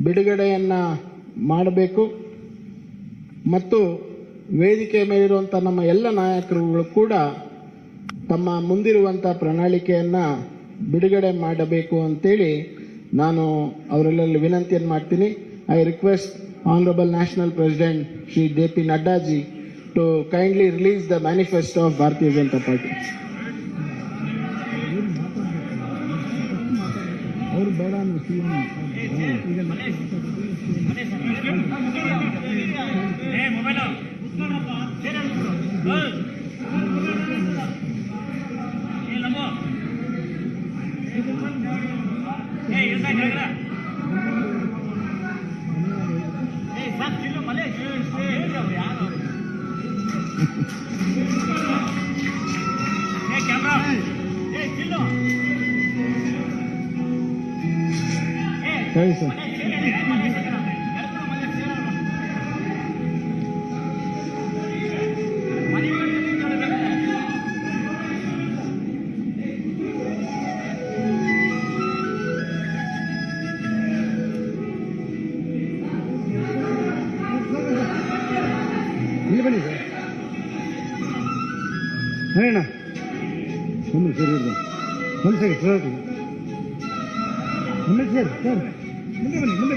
ಬಿಡುಗಡೆಯನ್ನು ಮಾಡಬೇಕು ಮತ್ತು ವೇದಿಕೆ ಮೇಲಿರುವಂಥ ನಮ್ಮ ಎಲ್ಲ ನಾಯಕರುಗಳು ಕೂಡ ತಮ್ಮ ಮುಂದಿರುವಂಥ ಪ್ರಣಾಳಿಕೆಯನ್ನು ಬಿಡುಗಡೆ ಮಾಡಬೇಕು ಅಂತೇಳಿ ನಾನು ಅವರೆಲ್ಲರಲ್ಲಿ ವಿನಂತಿಯನ್ನು ಮಾಡ್ತೀನಿ. I request Honorable National President Shri JP Nadda ji to kindly release the manifesto of Bharatiya Janata Party. ಸರಿ ಸರ್. ಇಲ್ಲಿ ಬನ್ನಿ ಸರ್. ಅಣ್ಣ ಒಂದು ಸರಿ ಒಂದು ಸರಿ ಸರ್ ಮುಂದೆ ಸರ್ ಸರ್ ಮುಂದೆ ಬನ್ನಿ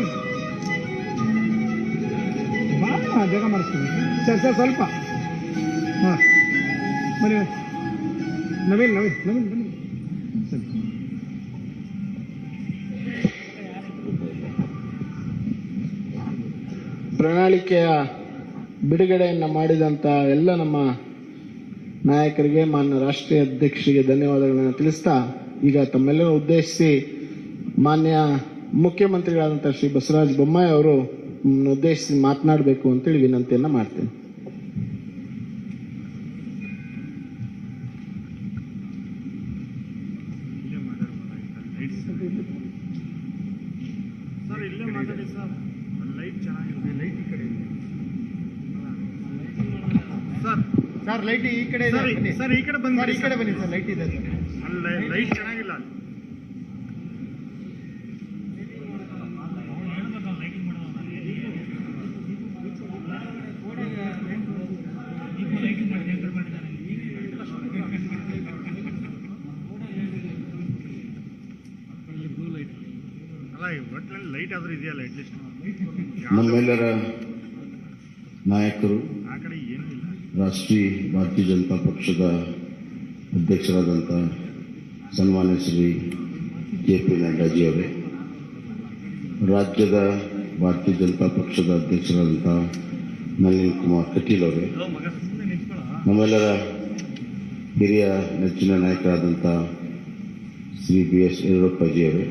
ಬಾ ಬೇಗ ಮಾಡಿಸ್ತೀನಿ ಸರ್ ಸರ್ ಸ್ವಲ್ಪ ಹಾಂ ಬನ್ನಿ ನವೀನ್ ಬನ್ನಿ ಸರಿ. ಪ್ರಣಾಳಿಕೆಯ ಬಿಡುಗಡೆಯನ್ನು ಮಾಡಿದಂಥ ಎಲ್ಲ ನಮ್ಮ ನಾಯಕರಿಗೆ, ಮಾನ್ಯ ರಾಷ್ಟ್ರೀಯ ಅಧ್ಯಕ್ಷರಿಗೆ ಧನ್ಯವಾದಗಳನ್ನು ತಿಳಿಸ್ತಾ, ಈಗ ತಮ್ಮೆಲ್ಲರೂ ಉದ್ದೇಶಿಸಿ ಮಾನ್ಯ ಮುಖ್ಯಮಂತ್ರಿಗಳಾದಂಥ ಶ್ರೀ ಬಸವರಾಜ ಬೊಮ್ಮಾಯಿ ಅವರು ಉದ್ದೇಶಿಸಿ ಮಾತನಾಡಬೇಕು ಅಂತೇಳಿ ವಿನಂತಿಯನ್ನು ಮಾಡ್ತೇನೆ. ಸರ್ ಲೈಟ್ ಈ ಕಡೆ ಇದೆ ಸರ್, ಈ ಕಡೆ ಬನ್ನಿ, ಈ ಕಡೆ ಬನ್ನಿ ಸರ್, ಲೈಟ್ ಇದೆ ಸರ್, ಅಲ್ಲಿ ಲೈಟ್ ಚೆನ್ನಾಗಿಲ್ಲ. ಲೈಟ್ ಆದ್ರೂ ಇದೆಯಲ್ಲ ಅಟ್ಲೀಸ್ಟ್. ನಮ್ಮೆಲ್ಲರ ನಾಯಕರು, ರಾಷ್ಟ್ರೀಯ ಭಾರತೀಯ ಜನತಾ ಪಕ್ಷದ ಅಧ್ಯಕ್ಷರಾದಂಥ ಸನ್ಮಾನ್ಯ ಶ್ರೀ JP ನಡ್ಡಾಜಿ ಅವರೇ, ರಾಜ್ಯದ ಭಾರತೀಯ ಜನತಾ ಪಕ್ಷದ ಅಧ್ಯಕ್ಷರಾದಂಥ ನಳಿನ್ ಕುಮಾರ್ ಕಟೀಲ್ ಅವರೇ, ನಮ್ಮೆಲ್ಲರ ಹಿರಿಯ ನೆಚ್ಚಿನ ನಾಯಕರಾದಂಥ ಶ್ರೀ BS ಯಡಿಯೂರಪ್ಪಜಿ ಅವರೇ,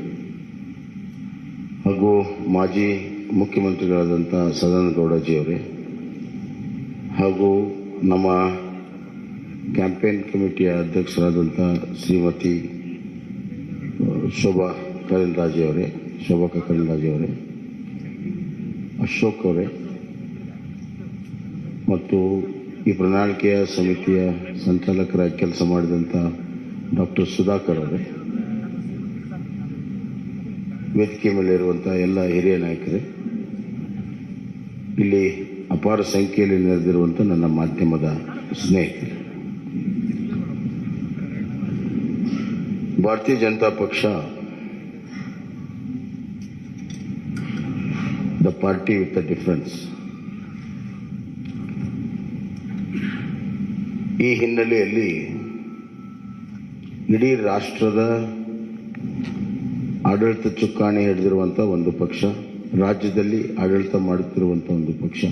ಹಾಗೂ ಮಾಜಿ ಮುಖ್ಯಮಂತ್ರಿಗಳಾದಂಥ ಸದಾನಂದಗೌಡಜಿ ಅವರೇ, ಹಾಗೂ ನಮ್ಮ ಕ್ಯಾಂಪೇನ್ ಕಮಿಟಿಯ ಅಧ್ಯಕ್ಷರಾದಂಥ ಶ್ರೀಮತಿ ಶೋಭಾ ಕರಂದ್ಲಾಜೆ ಅವರೇ, ಅಶೋಕ್ ಅವರೇ, ಮತ್ತು ಈ ಪ್ರಣಾಳಿಕೆಯ ಸಮಿತಿಯ ಸಂಚಾಲಕರಾಗಿ ಕೆಲಸ ಮಾಡಿದಂಥ ಡಾಕ್ಟರ್ ಸುಧಾಕರ್ ಅವರೇ, ವೇದಿಕೆ ಮೇಲೆ ಇರುವಂಥ ಎಲ್ಲ ಹಿರಿಯ ನಾಯಕರೇ, ಇಲ್ಲಿ ಅಪಾರ ಸಂಖ್ಯೆಯಲ್ಲಿ ನೆರೆದಿರುವಂಥ ನನ್ನ ಮಾಧ್ಯಮದ ಸ್ನೇಹಿತರೆ, ಭಾರತೀಯ ಜನತಾ ಪಕ್ಷ the party with the difference. ಈ ಹಿನ್ನೆಲೆಯಲ್ಲಿ ಇಡೀ ರಾಷ್ಟ್ರದ ಆಡಳಿತ ಚುಕ್ಕಾಣಿ ಹಿಡಿದಿರುವಂಥ ಒಂದು ಪಕ್ಷ, ರಾಜ್ಯದಲ್ಲಿ ಆಡಳಿತ ಮಾಡುತ್ತಿರುವಂಥ ಒಂದು ಪಕ್ಷ,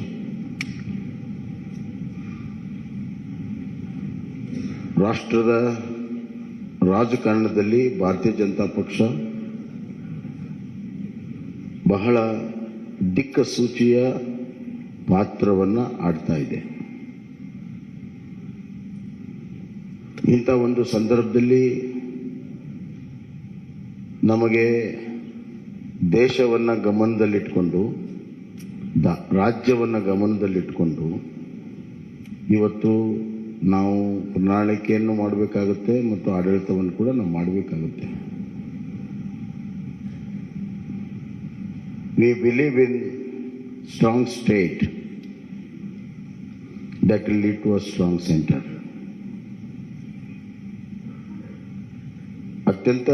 ರಾಷ್ಟ್ರದ ರಾಜಕಾರಣದಲ್ಲಿ ಭಾರತೀಯ ಜನತಾ ಪಕ್ಷ ಬಹಳ ದಿಕ್ಸೂಚಿಯ ಪಾತ್ರವನ್ನು ಆಡ್ತಾ ಇದೆ. ಇಂಥ ಒಂದು ಸಂದರ್ಭದಲ್ಲಿ ನಮಗೆ ದೇಶವನ್ನು ಗಮನದಲ್ಲಿಟ್ಕೊಂಡು, ರಾಜ್ಯವನ್ನು ಗಮನದಲ್ಲಿಟ್ಕೊಂಡು ಇವತ್ತು ನಾವು ಪ್ರಣಾಳಿಕೆಯನ್ನು ಮಾಡಬೇಕಾಗುತ್ತೆ ಮತ್ತು ಆಡಳಿತವನ್ನು ಕೂಡ ನಾವು ಮಾಡಬೇಕಾಗುತ್ತೆ. We believe in strong state that will lead to a strong center. ಅತ್ಯಂತ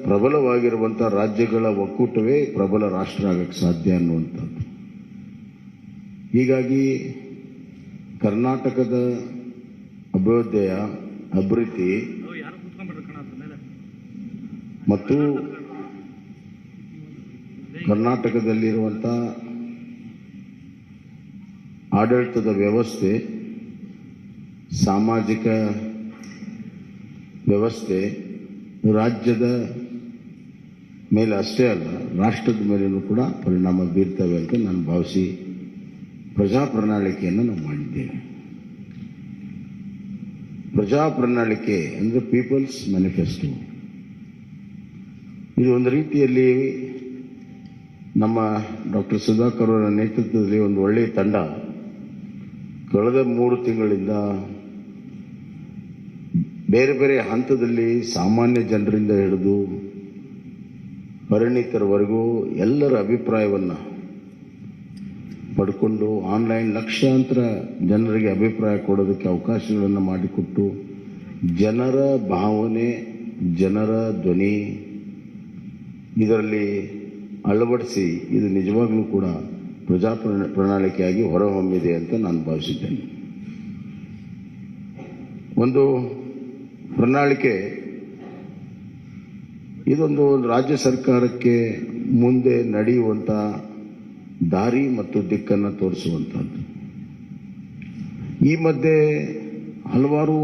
ಪ್ರಬಲವಾಗಿರುವಂಥ ರಾಜ್ಯಗಳ ಒಕ್ಕೂಟವೇ ಪ್ರಬಲ ರಾಷ್ಟ್ರ ಆಗಕ್ಕೆ ಸಾಧ್ಯ ಅನ್ನುವಂಥದ್ದು. ಹೀಗಾಗಿ ಕರ್ನಾಟಕದ ಅಭಿವೃದ್ಧಿ ಮತ್ತು ಕರ್ನಾಟಕದಲ್ಲಿರುವಂಥ ಆಡಳಿತದ ವ್ಯವಸ್ಥೆ, ಸಾಮಾಜಿಕ ವ್ಯವಸ್ಥೆ ರಾಜ್ಯದ ಮೇಲೆ ಅಷ್ಟೇ ಅಲ್ಲ, ರಾಷ್ಟ್ರದ ಮೇಲೂ ಕೂಡ ಪರಿಣಾಮ ಬೀರ್ತವೆ ಅಂತ ನಾನು ಭಾವಿಸಿ ಪ್ರಜಾ ಪ್ರಣಾಳಿಕೆಯನ್ನು ನಾವು ಮಾಡಿದ್ದೇವೆ. ಪ್ರಜಾ ಪ್ರಣಾಳಿಕೆ ಅಂದರೆ ಪೀಪಲ್ಸ್ ಮ್ಯಾನಿಫೆಸ್ಟೋ. ಇದು ಒಂದು ರೀತಿಯಲ್ಲಿ ನಮ್ಮ ಡಾಕ್ಟರ್ ಸುಧಾಕರ್ ಅವರ ನೇತೃತ್ವದಲ್ಲಿ ಒಂದು ಒಳ್ಳೆಯ ತಂಡ ಕಳೆದ 3 ತಿಂಗಳಿಂದ ಬೇರೆ ಬೇರೆ ಹಂತದಲ್ಲಿ ಸಾಮಾನ್ಯ ಜನರಿಂದ ಹಿಡಿದು ಪರಿಣಿತರವರೆಗೂ ಎಲ್ಲರ ಅಭಿಪ್ರಾಯವನ್ನು ಪಡ್ಕೊಂಡು ಆನ್ಲೈನ್ ಲಕ್ಷಾಂತರ ಜನರಿಗೆ ಅಭಿಪ್ರಾಯ ಕೊಡೋದಕ್ಕೆ ಅವಕಾಶಗಳನ್ನು ಮಾಡಿಕೊಟ್ಟು ಜನರ ಭಾವನೆ, ಜನರ ಧ್ವನಿ ಇದರಲ್ಲಿ ಅಳವಡಿಸಿ ಇದು ನಿಜವಾಗ್ಲೂ ಕೂಡ ಪ್ರಜಾ ಪ್ರಣಾಳಿಕೆಯಾಗಿ ಹೊರಹೊಮ್ಮಿದೆ ಅಂತ ನಾನು ಭಾವಿಸಿದ್ದೇನೆ. ಒಂದು ಪ್ರಣಾಳಿಕೆ ಇದೊಂದು ರಾಜ್ಯ ಸರ್ಕಾರಕ್ಕೆ ಮುಂದೆ ನಡೆಯುವಂಥ ದಾರಿ ಮತ್ತು ದಿಕ್ಕನ್ನು ತೋರಿಸುವಂಥದ್ದು. ಈ ಮಧ್ಯೆ ಹಲವಾರು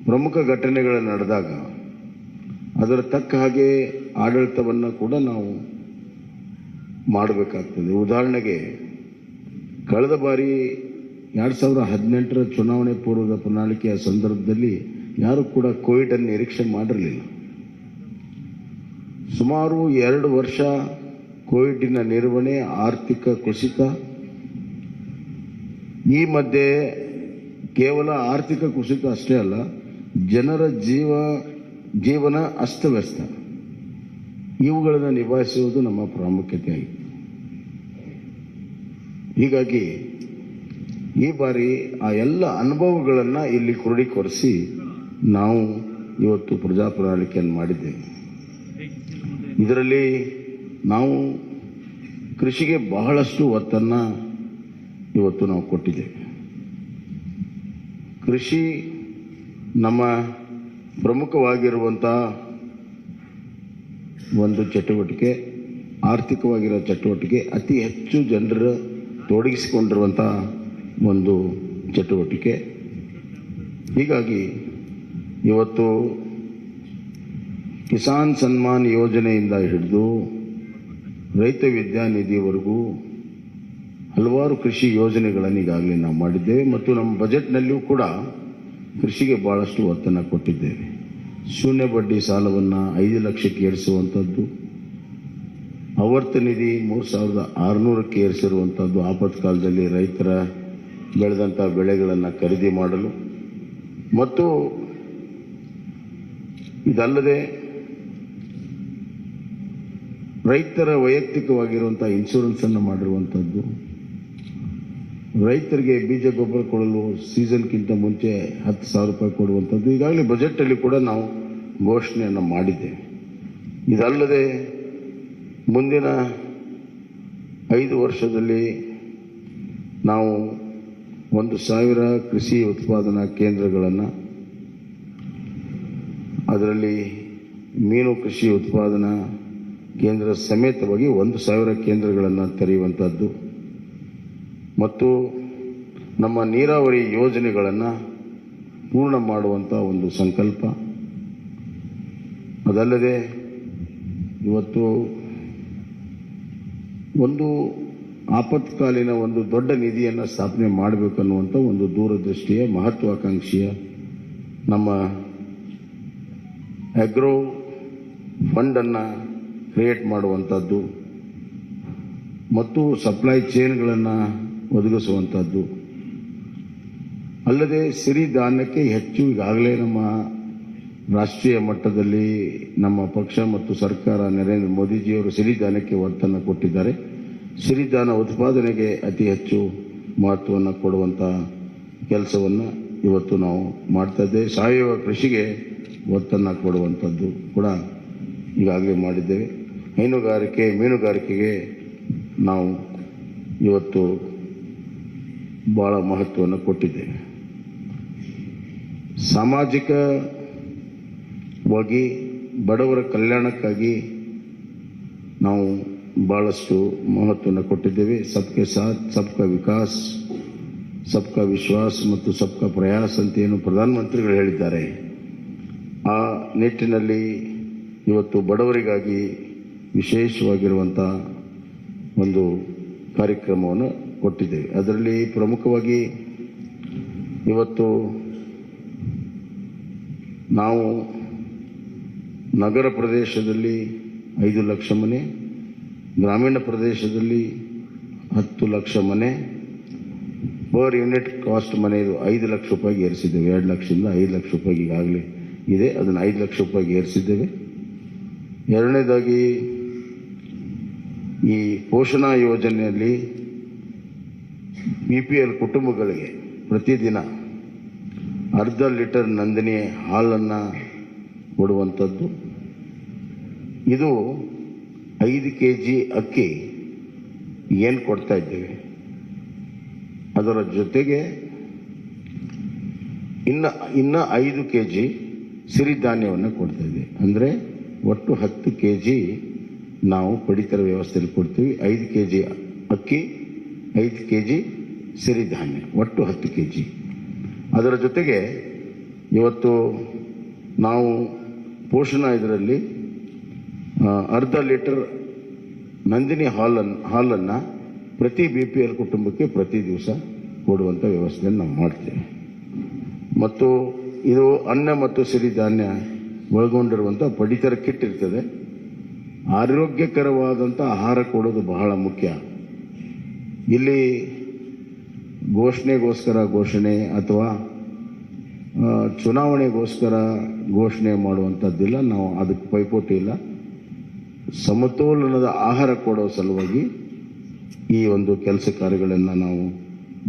ಪ್ರಮುಖ ಘಟನೆಗಳು ನಡೆದಾಗ ಅದರ ತಕ್ಕ ಹಾಗೆ ಆಡಳಿತವನ್ನು ಕೂಡ ನಾವು ಮಾಡಬೇಕಾಗ್ತದೆ. ಉದಾಹರಣೆಗೆ ಕಳೆದ ಬಾರಿ 2018ರ ಚುನಾವಣೆ ಪೂರ್ವದ ಪ್ರಣಾಳಿಕೆಯ ಸಂದರ್ಭದಲ್ಲಿ ಯಾರು ಕೂಡ ಕೋವಿಡ್ ಅನ್ನು ನಿರೀಕ್ಷೆ ಮಾಡಿರಲಿಲ್ಲ. ಸುಮಾರು 2 ವರ್ಷ ಕೋವಿಡ್ನ ನಿರ್ವಹಣೆ, ಆರ್ಥಿಕ ಕುಸಿತ, ಈ ಮಧ್ಯೆ ಕೇವಲ ಆರ್ಥಿಕ ಕುಸಿತ ಅಷ್ಟೇ ಅಲ್ಲ, ಜನರ ಜೀವನ ಅಸ್ತವ್ಯಸ್ತ, ಇವುಗಳನ್ನು ನಿಭಾಯಿಸುವುದು ನಮ್ಮ ಪ್ರಾಮುಖ್ಯತೆ ಆಗಿದೆ. ಹೀಗಾಗಿ ಈ ಬಾರಿ ಆ ಎಲ್ಲ ಅನುಭವಗಳನ್ನು ಇಲ್ಲಿ ಕ್ರೋಢೀಕರಿಸಿ ನಾವು ಇವತ್ತು ಪ್ರಜಾ ಪ್ರಣಾಳಿಕೆಯನ್ನು ಮಾಡಿದ್ದೇವೆ. ಇದರಲ್ಲಿ ನಾವು ಕೃಷಿಗೆ ಬಹಳಷ್ಟು ಒತ್ತನ್ನು ಇವತ್ತು ನಾವು ಕೊಟ್ಟಿದ್ದೇವೆ. ಕೃಷಿ ನಮ್ಮ ಪ್ರಮುಖವಾಗಿರುವಂಥ ಒಂದು ಚಟುವಟಿಕೆ, ಆರ್ಥಿಕವಾಗಿರೋ ಚಟುವಟಿಕೆ, ಅತಿ ಹೆಚ್ಚು ಜನರ ತೊಡಗಿಸಿಕೊಂಡಿರುವಂಥ ಒಂದು ಚಟುವಟಿಕೆ. ಹೀಗಾಗಿ ಇವತ್ತು ಕಿಸಾನ್ ಸನ್ಮಾನ್ ಯೋಜನೆಯಿಂದ ಹಿಡಿದು ರೈತ ವಿದ್ಯಾನಿಧಿವರೆಗೂ ಹಲವಾರು ಕೃಷಿ ಯೋಜನೆಗಳನ್ನು ಈಗಾಗಲೇ ನಾವು ಮಾಡಿದ್ದೇವೆ ಮತ್ತು ನಮ್ಮ ಬಜೆಟ್ನಲ್ಲಿಯೂ ಕೂಡ ಕೃಷಿಗೆ ಭಾಳಷ್ಟು ಒತ್ತನ್ನು ಕೊಟ್ಟಿದ್ದೇವೆ. ಶೂನ್ಯ ಬಡ್ಡಿ ಸಾಲವನ್ನು 5 ಲಕ್ಷಕ್ಕೆ ಏರಿಸುವಂಥದ್ದು, ಆವರ್ತ ನಿಧಿ 3600ಕ್ಕೆ ಏರಿಸಿರುವಂಥದ್ದು, ಆಪತ್ಕಾಲದಲ್ಲಿ ರೈತರ ಬೆಳೆದಂಥ ಬೆಳೆಗಳನ್ನು ಖರೀದಿ ಮಾಡಲು, ಮತ್ತು ಇದಲ್ಲದೆ ರೈತರ ವೈಯಕ್ತಿಕವಾಗಿರುವಂಥ ಇನ್ಶೂರೆನ್ಸನ್ನು ಮಾಡಿರುವಂಥದ್ದು, ರೈತರಿಗೆ ಬೀಜ ಗೊಬ್ಬರ ಕೊಡಲು ಸೀಸನ್ಗಿಂತ ಮುಂಚೆ 10,000 ರೂಪಾಯಿ ಕೊಡುವಂಥದ್ದು ಈಗಾಗಲೇ ಬಜೆಟಲ್ಲಿ ಕೂಡ ನಾವು ಘೋಷಣೆಯನ್ನು ಮಾಡಿದ್ದೇವೆ. ಇದಲ್ಲದೆ ಮುಂದಿನ 5 ವರ್ಷದಲ್ಲಿ ನಾವು 1,000 ಕೃಷಿ ಉತ್ಪಾದನಾ ಕೇಂದ್ರಗಳನ್ನು, ಅದರಲ್ಲಿ ಮೀನು ಕೃಷಿ ಉತ್ಪಾದನಾ ಕೇಂದ್ರ ಸಮೇತವಾಗಿ 1,000 ಕೇಂದ್ರಗಳನ್ನು ತೆರೆಯುವಂಥದ್ದು ಮತ್ತು ನಮ್ಮ ನೀರಾವರಿ ಯೋಜನೆಗಳನ್ನು ಪೂರ್ಣ ಮಾಡುವಂಥ ಒಂದು ಸಂಕಲ್ಪ. ಅದಲ್ಲದೆ ಇವತ್ತು ಒಂದು ಆಪತ್ಕಾಲೀನ ಒಂದು ದೊಡ್ಡ ನಿಧಿಯನ್ನು ಸ್ಥಾಪನೆ ಮಾಡಬೇಕನ್ನುವಂಥ ಒಂದು ದೂರದೃಷ್ಟಿಯ ಮಹತ್ವಾಕಾಂಕ್ಷೆಯ ನಮ್ಮ ಅಗ್ರೋ ಫಂಡನ್ನು ಕ್ರಿಯೇಟ್ ಮಾಡುವಂಥದ್ದು ಮತ್ತು ಸಪ್ಲೈ ಚೈನ್ಗಳನ್ನು ಒದಗಿಸುವಂಥದ್ದು. ಅಲ್ಲದೆ ಸಿರಿಧಾನ್ಯಕ್ಕೆ ಹೆಚ್ಚು ಈಗಾಗಲೇ ನಮ್ಮ ರಾಷ್ಟ್ರೀಯ ಮಟ್ಟದಲ್ಲಿ ನಮ್ಮ ಪಕ್ಷ ಮತ್ತು ಸರ್ಕಾರ ನರೇಂದ್ರ ಮೋದಿಜಿಯವರು ಸಿರಿಧಾನ್ಯಕ್ಕೆ ಒತ್ತನ್ನು ಕೊಟ್ಟಿದ್ದಾರೆ. ಸಿರಿಧಾನ್ಯ ಉತ್ಪಾದನೆಗೆ ಅತಿ ಹೆಚ್ಚು ಮಹತ್ವವನ್ನು ಕೊಡುವಂಥ ಕೆಲಸವನ್ನು ಇವತ್ತು ನಾವು ಮಾಡ್ತಾ ಇದ್ದೇವೆ. ಸಾವಯವ ಕೃಷಿಗೆ ಒತ್ತನ್ನು ಕೊಡುವಂಥದ್ದು ಕೂಡ ಈಗಾಗಲೇ ಮಾಡಿದ್ದೇವೆ. ಹೈನುಗಾರಿಕೆ, ಮೀನುಗಾರಿಕೆಗೆ ನಾವು ಇವತ್ತು ಭಾಳ ಮಹತ್ವವನ್ನು ಕೊಟ್ಟಿದ್ದೇವೆ. ಸಾಮಾಜಿಕವಾಗಿ ಬಡವರ ಕಲ್ಯಾಣಕ್ಕಾಗಿ ನಾವು ಭಾಳಷ್ಟು ಮಹತ್ವವನ್ನು ಕೊಟ್ಟಿದ್ದೇವೆ. ಸಬ್ಕೆ ಸಾಥ್, ಸಬ್ಕಾ ವಿಕಾಸ್, ಸಬ್ಕಾ ವಿಶ್ವಾಸ್ ಮತ್ತು ಸಬ್ಕಾ ಪ್ರಯಾಸ್ ಅಂತ ಏನು ಪ್ರಧಾನಮಂತ್ರಿಗಳು ಹೇಳಿದ್ದಾರೆ, ಆ ನಿಟ್ಟಿನಲ್ಲಿ ಇವತ್ತು ಬಡವರಿಗಾಗಿ ವಿಶೇಷವಾಗಿರುವಂಥ ಒಂದು ಕಾರ್ಯಕ್ರಮವನ್ನು ಕೊಟ್ಟಿದ್ದೇವೆ. ಅದರಲ್ಲಿ ಪ್ರಮುಖವಾಗಿ ಇವತ್ತು ನಾವು ನಗರ ಪ್ರದೇಶದಲ್ಲಿ 5 ಲಕ್ಷ ಮನೆ, ಗ್ರಾಮೀಣ ಪ್ರದೇಶದಲ್ಲಿ 10 ಲಕ್ಷ ಮನೆ, ಪರ್ ಯೂನಿಟ್ ಕಾಸ್ಟ್ ಮನೆಯದು 5 ಲಕ್ಷ ರೂಪಾಯಿಗೆ ಏರಿಸಿದ್ದೇವೆ. 2 ಲಕ್ಷದಿಂದ 5 ಲಕ್ಷ ರೂಪಾಯಿಗೆ ಈಗಾಗಲೇ ಇದೆ, ಅದನ್ನು 5 ಲಕ್ಷ ರೂಪಾಯಿಗೆ ಏರಿಸಿದ್ದೇವೆ. ಎರಡನೇದಾಗಿ ಈ ಪೋಷಣಾ ಯೋಜನೆಯಲ್ಲಿ BPL ಕುಟುಂಬಗಳಿಗೆ ಪ್ರತಿದಿನ ಅರ್ಧ ಲೀಟರ್ ನಂದಿನಿ ಹಾಲನ್ನು ಕೊಡುವಂಥದ್ದು. ಇದು 5 kg ಅಕ್ಕಿ ಏನು ಕೊಡ್ತಾ ಇದ್ದೇವೆ, ಅದರ ಜೊತೆಗೆ ಇನ್ನು 5 kg ಸಿರಿಧಾನ್ಯವನ್ನು ಕೊಡ್ತಾ ಇದ್ದೇವೆ. ಅಂದರೆ ಒಟ್ಟು 10 kg ನಾವು ಪಡಿತರ ವ್ಯವಸ್ಥೆಯಲ್ಲಿ ಕೊಡ್ತೀವಿ. 5 kg ಅಕ್ಕಿ, 5 kg ಸಿರಿಧಾನ್ಯ, ಒಟ್ಟು 10 kg. ಅದರ ಜೊತೆಗೆ ಇವತ್ತು ನಾವು ಪೋಷಣಾ ಇದರಲ್ಲಿ ಅರ್ಧ ಲೀಟರ್ ನಂದಿನಿ ಹಾಲನ್ನು ಪ್ರತಿ BPL ಕುಟುಂಬಕ್ಕೆ ಪ್ರತಿ ದಿವಸ ಕೊಡುವಂಥ ವ್ಯವಸ್ಥೆಯನ್ನು ನಾವು ಮಾಡ್ತೇವೆ. ಮತ್ತು ಇದು ಅನ್ನ ಮತ್ತು ಸಿರಿಧಾನ್ಯ ಒಳಗೊಂಡಿರುವಂಥ ಪಡಿತರ ಕಿಟ್ ಇರ್ತದೆ. ಆರೋಗ್ಯಕರವಾದಂಥ ಆಹಾರ ಕೊಡೋದು ಬಹಳ ಮುಖ್ಯ. ಇಲ್ಲಿ ಘೋಷಣೆಗೋಸ್ಕರ ಘೋಷಣೆ ಅಥವಾ ಚುನಾವಣೆಗೋಸ್ಕರ ಘೋಷಣೆ ಮಾಡುವಂಥದ್ದಿಲ್ಲ. ನಾವು ಅದಕ್ಕೆ ಪೈಪೋಟಿ ಇಲ್ಲ. ಸಮತೋಲನದ ಆಹಾರ ಕೊಡೋ ಸಲುವಾಗಿ ಈ ಒಂದು ಕೆಲಸ ಕಾರ್ಯಗಳನ್ನು ನಾವು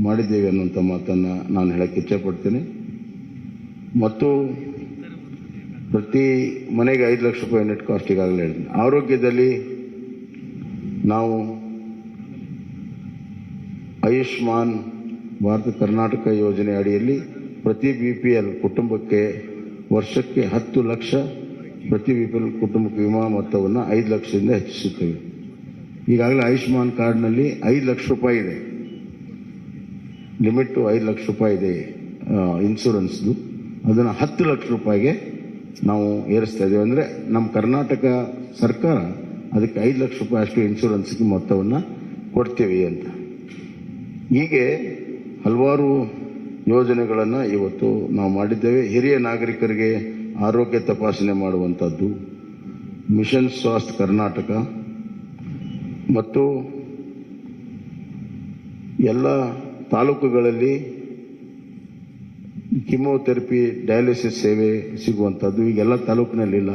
ಮಾಡಿದ್ದೇವೆ ಅನ್ನುವಂಥ ಮಾತನ್ನು ನಾನು ಹೇಳಕ್ಕೆ ಇಚ್ಛೆಪಡ್ತೇನೆ. ಮತ್ತು ಪ್ರತಿ ಮನೆಗೆ 5 ಲಕ್ಷ ರೂಪಾಯಿ ಯೂನಿಟ್ ಕಾಸ್ಟ್ ಈಗಾಗಲೇ ಹೇಳಿದ್ದೀನಿ. ಆರೋಗ್ಯದಲ್ಲಿ ನಾವು ಆಯುಷ್ಮಾನ್ ಭಾರತ ಕರ್ನಾಟಕ ಯೋಜನೆ ಅಡಿಯಲ್ಲಿ ಪ್ರತಿ BPL ಕುಟುಂಬಕ್ಕೆ ವರ್ಷಕ್ಕೆ 10 ಲಕ್ಷ, ಪ್ರತಿ BPL ಕುಟುಂಬಕ್ಕೆ ವಿಮಾ ಮೊತ್ತವನ್ನು 5 ಲಕ್ಷದಿಂದ ಹೆಚ್ಚಿಸುತ್ತೇವೆ. ಈಗಾಗಲೇ ಆಯುಷ್ಮಾನ್ ಕಾರ್ಡ್ನಲ್ಲಿ 5 ಲಕ್ಷ ರೂಪಾಯಿ ಇದೆ, ಲಿಮಿಟು 5 ಲಕ್ಷ ರೂಪಾಯಿ ಇದೆ ಇನ್ಶೂರೆನ್ಸ್ದು. ಅದನ್ನು 10 ಲಕ್ಷ ರೂಪಾಯಿಗೆ ನಾವು ಏರಿಸ್ತಾ ಇದ್ದೇವೆ. ಅಂದರೆ ನಮ್ಮ ಕರ್ನಾಟಕ ಸರ್ಕಾರ ಅದಕ್ಕೆ 5 ಲಕ್ಷ ರೂಪಾಯಿ ಅಷ್ಟು ಇನ್ಶೂರೆನ್ಸ್ಗೆ ಮೊತ್ತವನ್ನು ಕೊಡ್ತೀವಿ ಅಂತ. ಹೀಗೆ ಹಲವಾರು ಯೋಜನೆಗಳನ್ನು ಇವತ್ತು ನಾವು ಮಾಡಿದ್ದೇವೆ. ಹಿರಿಯ ನಾಗರಿಕರಿಗೆ ಆರೋಗ್ಯ ತಪಾಸಣೆ ಮಾಡುವಂಥದ್ದು, ಮಿಷನ್ ಸ್ವಾಸ್ಥ್ಯ ಕರ್ನಾಟಕ ಮತ್ತು ಎಲ್ಲ ತಾಲೂಕುಗಳಲ್ಲಿ ಕಿಮೋಥೆರಪಿ, ಡಯಾಲಿಸಿಸ್ ಸೇವೆ ಸಿಗುವಂಥದ್ದು ಈಗೆಲ್ಲ ತಾಲೂಕಿನಲ್ಲಿಲ್ಲ.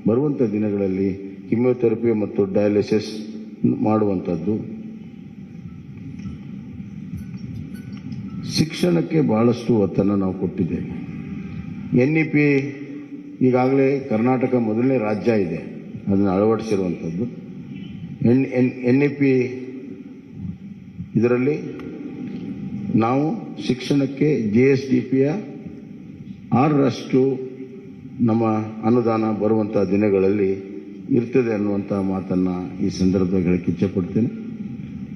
ಬರುವಂಥ ದಿನಗಳಲ್ಲಿ ಕಿಮೋಥೆರಪಿ ಮತ್ತು ಡಯಾಲಿಸಿಸ್ ಮಾಡುವಂಥದ್ದು. ಶಿಕ್ಷಣಕ್ಕೆ ಬಹಳಷ್ಟು ಒತ್ತನ್ನು ನಾವು ಕೊಟ್ಟಿದ್ದೇವೆ. NEP ಈಗಾಗಲೇ ಕರ್ನಾಟಕ ಮೊದಲನೇ ರಾಜ್ಯ ಇದೆ ಅದನ್ನು ಅಳವಡಿಸಿರುವಂಥದ್ದು. NEP ಇದರಲ್ಲಿ ನಾವು ಶಿಕ್ಷಣಕ್ಕೆ GSDPಯ 6% ನಮ್ಮ ಅನುದಾನ ಬರುವಂಥ ದಿನಗಳಲ್ಲಿ ಇರ್ತದೆ ಅನ್ನುವಂಥ ಮಾತನ್ನು ಈ ಸಂದರ್ಭದಲ್ಲಿ ಹೇಳಕ್ಕೆ ಇಚ್ಛೆಪಡ್ತೇನೆ.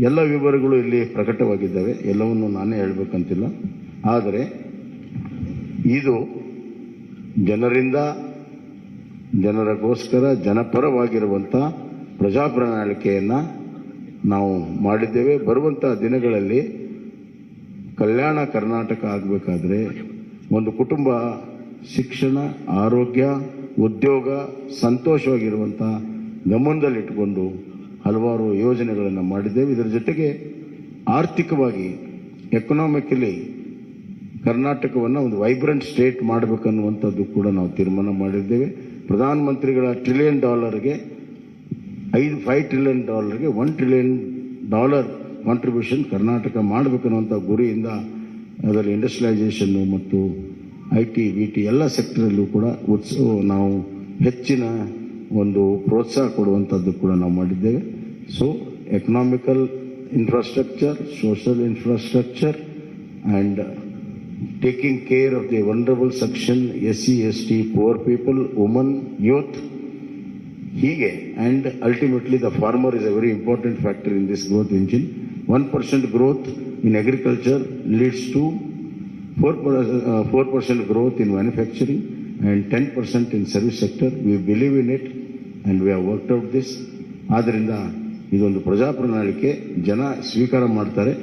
ಎಲ್ಲ ವಿವರಗಳು ಇಲ್ಲಿ ಪ್ರಕಟವಾಗಿದ್ದಾವೆ, ಎಲ್ಲವನ್ನು ನಾನೇ ಹೇಳಬೇಕಂತಿಲ್ಲ. ಆದರೆ ಇದು ಜನರಿಂದ ಜನರಿಗೋಸ್ಕರ ಜನಪರವಾಗಿರುವಂಥ ಪ್ರಜಾ ಪ್ರಣಾಳಿಕೆಯನ್ನು ನಾವು ಮಾಡಿದ್ದೇವೆ. ಬರುವಂಥ ದಿನಗಳಲ್ಲಿ ಕಲ್ಯಾಣ ಕರ್ನಾಟಕ ಆಗಬೇಕಾದ್ರೆ ಒಂದು ಕುಟುಂಬ ಶಿಕ್ಷಣ, ಆರೋಗ್ಯ, ಉದ್ಯೋಗ, ಸಂತೋಷವಾಗಿರುವಂಥ ಗಮನದಲ್ಲಿಟ್ಟುಕೊಂಡು ಹಲವಾರು ಯೋಜನೆಗಳನ್ನು ಮಾಡಿದ್ದೇವೆ. ಇದರ ಜೊತೆಗೆ ಆರ್ಥಿಕವಾಗಿ ಎಕನಾಮಿಕಲಿ ಕರ್ನಾಟಕವನ್ನು ಒಂದು ವೈಬ್ರೆಂಟ್ ಸ್ಟೇಟ್ ಮಾಡಬೇಕನ್ನುವಂಥದ್ದು ಕೂಡ ನಾವು ತೀರ್ಮಾನ ಮಾಡಿದ್ದೇವೆ. ಪ್ರಧಾನಮಂತ್ರಿಗಳ $1 ಟ್ರಿಲಿಯನ್ಗೆ $5 ಟ್ರಿಲಿಯನ್ $1 ಟ್ರಿಲಿಯನ್ ಕಾಂಟ್ರಿಬ್ಯೂಷನ್ ಕರ್ನಾಟಕ ಮಾಡಬೇಕನ್ನುವಂಥ ಗುರಿಯಿಂದ ಅದರಲ್ಲಿ ಇಂಡಸ್ಟ್ರಿಯಲೈಸೇಷನ್ನು ಮತ್ತು IT, VT ಎಲ್ಲ ಸೆಕ್ಟರಲ್ಲೂ ಕೂಡ ನಾವು ಹೆಚ್ಚಿನ ಒಂದು ಪ್ರೋತ್ಸಾಹ ಕೊಡುವಂಥದ್ದು ಕೂಡ ನಾವು ಮಾಡಿದ್ದೇವೆ. So economical infrastructure, social infrastructure and taking care of the vulnerable section, SC, ST, poor people, woman, youth, ಹೀಗೆ. And ultimately the farmer is a very important factor in this growth engine. 1% growth in agriculture leads to 4% growth in manufacturing and 10% in service sector. We believe in it and we have worked out this. ಆದ್ದರಿಂದ ಇದೊಂದು ಪ್ರಜಾಪ್ರಣಾಳಿಕೆ, ಜನ ಸ್ವೀಕಾರ ಮಾಡ್ತಾರೆ,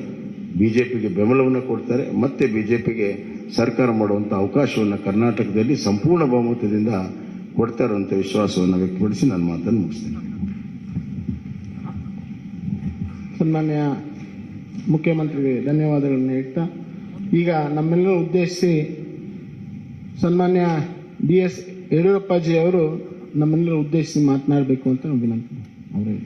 BJPಗೆ ಬೆಂಬಲವನ್ನು ಕೊಡ್ತಾರೆ, ಮತ್ತೆ BJPಗೆ ಸರ್ಕಾರ ಮಾಡುವಂಥ ಅವಕಾಶವನ್ನು ಕರ್ನಾಟಕದಲ್ಲಿ ಸಂಪೂರ್ಣ ಬಹುಮತದಿಂದ ಕೊಡ್ತಾರೆ ಅಂತ ವಿಶ್ವಾಸವನ್ನು ವ್ಯಕ್ತಪಡಿಸಿ ನನ್ನ ಮಾತನ್ನು ಮುಗಿಸ್ತೇನೆ. ಸನ್ಮಾನ್ಯ ಮುಖ್ಯಮಂತ್ರಿಗೆ ಧನ್ಯವಾದಗಳನ್ನು ಹೇಳ್ತಾ, ಈಗ ನಮ್ಮೆಲ್ಲರೂ ಉದ್ದೇಶಿಸಿ ಸನ್ಮಾನ್ಯ BS ಯಡಿಯೂರಪ್ಪಾಜಿ ಅವರು ನಮ್ಮೆಲ್ಲರೂ ಉದ್ದೇಶಿಸಿ ಮಾತನಾಡಬೇಕು ಅಂತ ವಿನಂತಿ. ಅವರೇ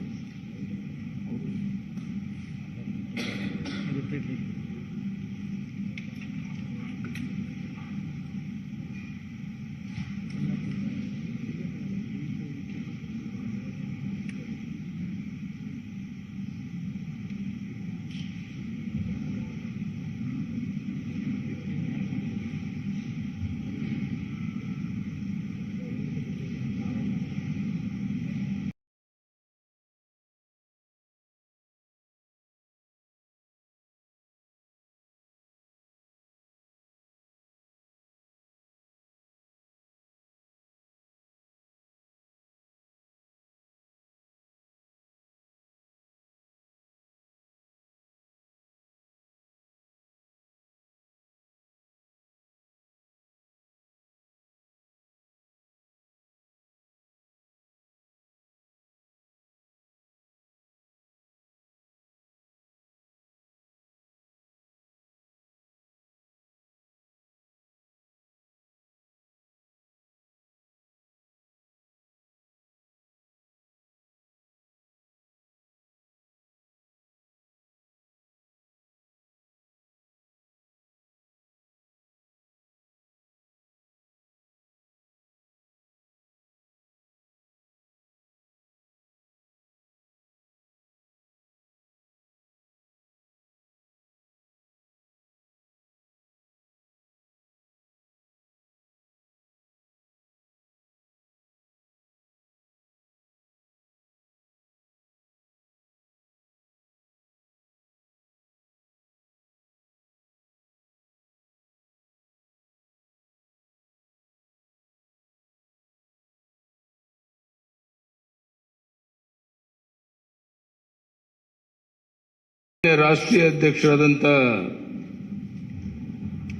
ರಾಷ್ಟ್ರೀಯ ಅಧ್ಯಕ್ಷರಾದಂಥ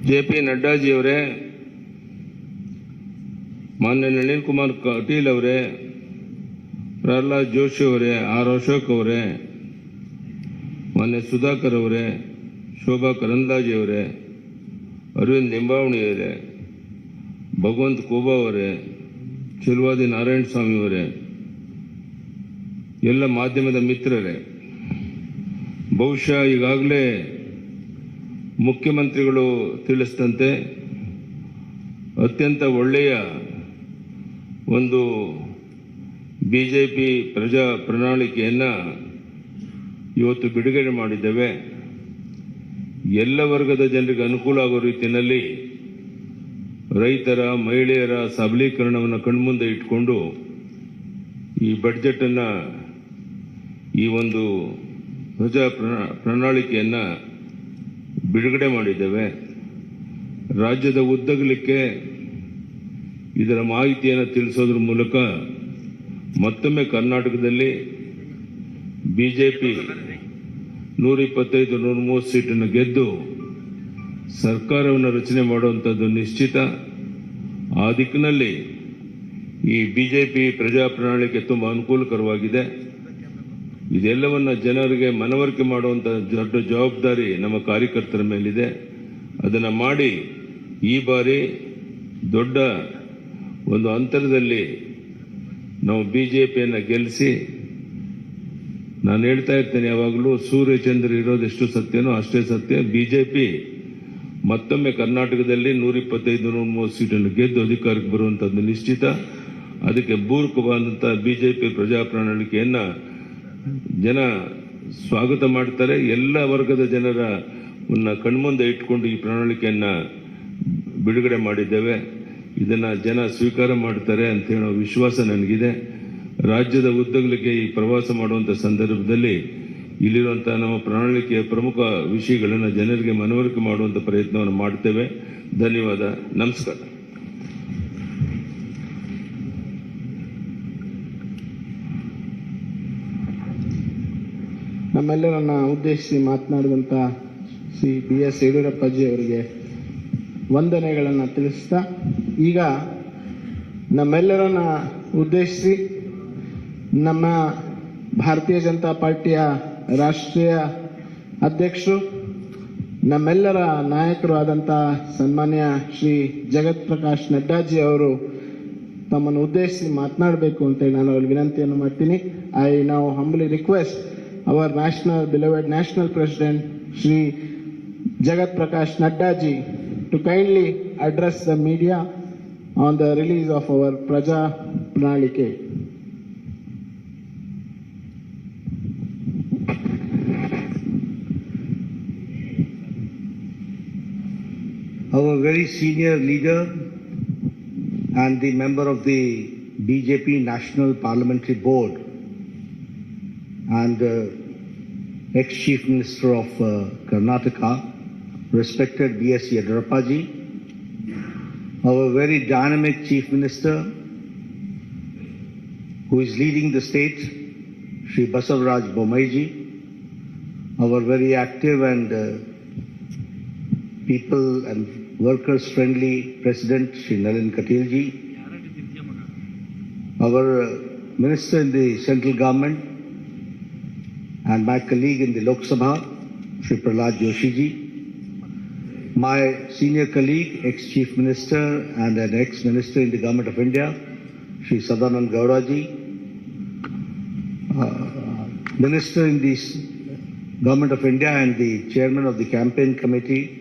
JP ನಡ್ಡಾಜಿಯವರೇ, ಮಾನ್ಯ ನಳಿನ್ ಕುಮಾರ್ ಕಟೀಲ್ ಅವರೇ, ಪ್ರಹ್ಲಾದ್ ಜೋಶಿ ಅವರೇ, ಅಶೋಕ್ ಅವರೇ, ಮಾನ್ಯ ಸುಧಾಕರ್ ಅವರೇ, ಶೋಭಾ ಕರಂದ್ಲಾಜೆ ಅವರೇ, ಅರವಿಂದ್ ಲಿಂಬಾವಣಿ ಅವರೇ, ಭಗವಂತ್ ಕೋಬಾ ಅವರೇ, ಚಿಲ್ವಾದಿ ನಾರಾಯಣ ಸ್ವಾಮಿ ಅವರೇ, ಎಲ್ಲ ಮಾಧ್ಯಮದ ಮಿತ್ರರೇ, ಬಹುಶಃ ಈಗಾಗಲೇ ಮುಖ್ಯಮಂತ್ರಿಗಳು ತಿಳಿಸಿದಂತೆ ಅತ್ಯಂತ ಒಳ್ಳೆಯ ಒಂದು BJP ಪ್ರಜಾ ಪ್ರಣಾಳಿಕೆಯನ್ನು ಇವತ್ತು ಬಿಡುಗಡೆ ಮಾಡಿದ್ದೇವೆ. ಎಲ್ಲ ವರ್ಗದ ಜನರಿಗೆ ಅನುಕೂಲ ಆಗೋ ರೀತಿಯಲ್ಲಿ ರೈತರ, ಮಹಿಳೆಯರ ಸಬಲೀಕರಣವನ್ನು ಕಣ್ಮುಂದೆ ಇಟ್ಕೊಂಡು ಈ ಬಡ್ಜೆಟನ್ನು, ಈ ಒಂದು ಪ್ರಜಾ ಪ್ರಣಾಳಿಕೆಯನ್ನು ಬಿಡುಗಡೆ ಮಾಡಿದ್ದೇವೆ. ರಾಜ್ಯದ ಉದ್ದಗಲಕ್ಕೆ ಇದರ ಮಾಹಿತಿಯನ್ನು ತಿಳಿಸೋದ್ರ ಮೂಲಕ ಮತ್ತೊಮ್ಮೆ ಕರ್ನಾಟಕದಲ್ಲಿ BJP 125-130 ಸೀಟನ್ನು ಗೆದ್ದು ಸರ್ಕಾರವನ್ನು ರಚನೆ ಮಾಡುವಂಥದ್ದು ನಿಶ್ಚಿತ. ಆ ದಿಕ್ಕಿನಲ್ಲಿ ಈ BJP ಪ್ರಜಾ ಪ್ರಣಾಳಿಕೆ ತುಂಬ ಅನುಕೂಲಕರವಾಗಿದೆ. ಇದೆಲ್ಲವನ್ನ ಜನರಿಗೆ ಮನವರಿಕೆ ಮಾಡುವಂಥ ದೊಡ್ಡ ಜವಾಬ್ದಾರಿ ನಮ್ಮ ಕಾರ್ಯಕರ್ತರ ಮೇಲಿದೆ. ಅದನ್ನು ಮಾಡಿ ಈ ಬಾರಿ ದೊಡ್ಡ ಒಂದು ಅಂತರದಲ್ಲಿ ನಾವು BJPಯನ್ನು ಗೆಲ್ಲಿಸಿ, ನಾನು ಹೇಳ್ತಾ ಇರ್ತೇನೆ ಯಾವಾಗಲೂ, ಸೂರ್ಯಚಂದ್ರ ಇರೋದೆಷ್ಟು ಸತ್ಯನೋ ಅಷ್ಟೇ ಸತ್ಯ. BJP ಮತ್ತೊಮ್ಮೆ ಕರ್ನಾಟಕದಲ್ಲಿ 125-130 ಸೀಟನ್ನು ಗೆದ್ದು ಅಧಿಕಾರಕ್ಕೆ ಬರುವಂಥದ್ದು ನಿಶ್ಚಿತ. ಅದಕ್ಕೆ ಪೂರಕವಾದಂಥ BJP ಪ್ರಜಾ ಪ್ರಣಾಳಿಕೆಯನ್ನು ಜನ ಸ್ವಾಗತ ಮಾಡ್ತಾರೆ. ಎಲ್ಲ ವರ್ಗದ ಜನರ ಕಣ್ಮುಂದೆ ಇಟ್ಕೊಂಡು ಈ ಪ್ರಣಾಳಿಕೆಯನ್ನು ಬಿಡುಗಡೆ ಮಾಡಿದ್ದೇವೆ. ಇದನ್ನು ಜನ ಸ್ವೀಕಾರ ಮಾಡ್ತಾರೆ ಅಂತ ಹೇಳೋ ವಿಶ್ವಾಸ ನನಗಿದೆ. ರಾಜ್ಯದ ಉದ್ದಗಲಿಕ್ಕೆ ಈ ಪ್ರವಾಸ ಮಾಡುವಂಥ ಸಂದರ್ಭದಲ್ಲಿ ಇಲ್ಲಿರುವಂಥ ನಮ್ಮ ಪ್ರಣಾಳಿಕೆಯ ಪ್ರಮುಖ ವಿಷಯಗಳನ್ನು ಜನರಿಗೆ ಮನವರಿಕೆ ಮಾಡುವಂಥ ಪ್ರಯತ್ನವನ್ನು ಮಾಡ್ತೇವೆ. ಧನ್ಯವಾದ. ನಮಸ್ಕಾರ. ನಮ್ಮೆಲ್ಲರನ್ನ ಉದ್ದೇಶಿಸಿ ಮಾತನಾಡಿದಂಥ ಶ್ರೀ BS ಯಡಿಯೂರಪ್ಪಾಜಿ ಅವರಿಗೆ ವಂದನೆಗಳನ್ನು ತಿಳಿಸ್ತಾ, ಈಗ ನಮ್ಮೆಲ್ಲರನ್ನ ಉದ್ದೇಶಿಸಿ ನಮ್ಮ ಭಾರತೀಯ ಜನತಾ ಪಾರ್ಟಿಯ ರಾಷ್ಟ್ರೀಯ ಅಧ್ಯಕ್ಷರು, ನಮ್ಮೆಲ್ಲರ ನಾಯಕರು ಆದಂಥ ಸನ್ಮಾನ್ಯ ಶ್ರೀ ಜಗತ್ ಪ್ರಕಾಶ್ ನಡ್ಡಾಜಿ ಅವರು ತಮ್ಮನ್ನು ಉದ್ದೇಶಿಸಿ ಮಾತನಾಡಬೇಕು ಅಂತೇಳಿ ನಾನು ಅವರಿಗೆ ವಿನಂತಿಯನ್ನು ಮಾಡ್ತೀನಿ. I now humbly request our beloved national president Shri Jagat Prakash Nadda ji to kindly address the media on the release of our Praja Pranalike. Our very senior leader and the member of the BJP National Parliamentary Board and ex-Chief Minister of Karnataka, respected B.S. Yediyurappaji, our very dynamic Chief Minister who is leading the state, Shri Basavaraj Bomaiji, our very active and people and workers-friendly President, Shri Nalin Katilji, our Minister in the central government, and my colleague in the Lok Sabha, Shri Prahlad Joshi ji, my senior colleague, ex-Chief Minister and an ex-Minister in the Government of India, Shri Sadanand Gowda ji, Minister in the Government of India and the Chairman of the Campaign Committee,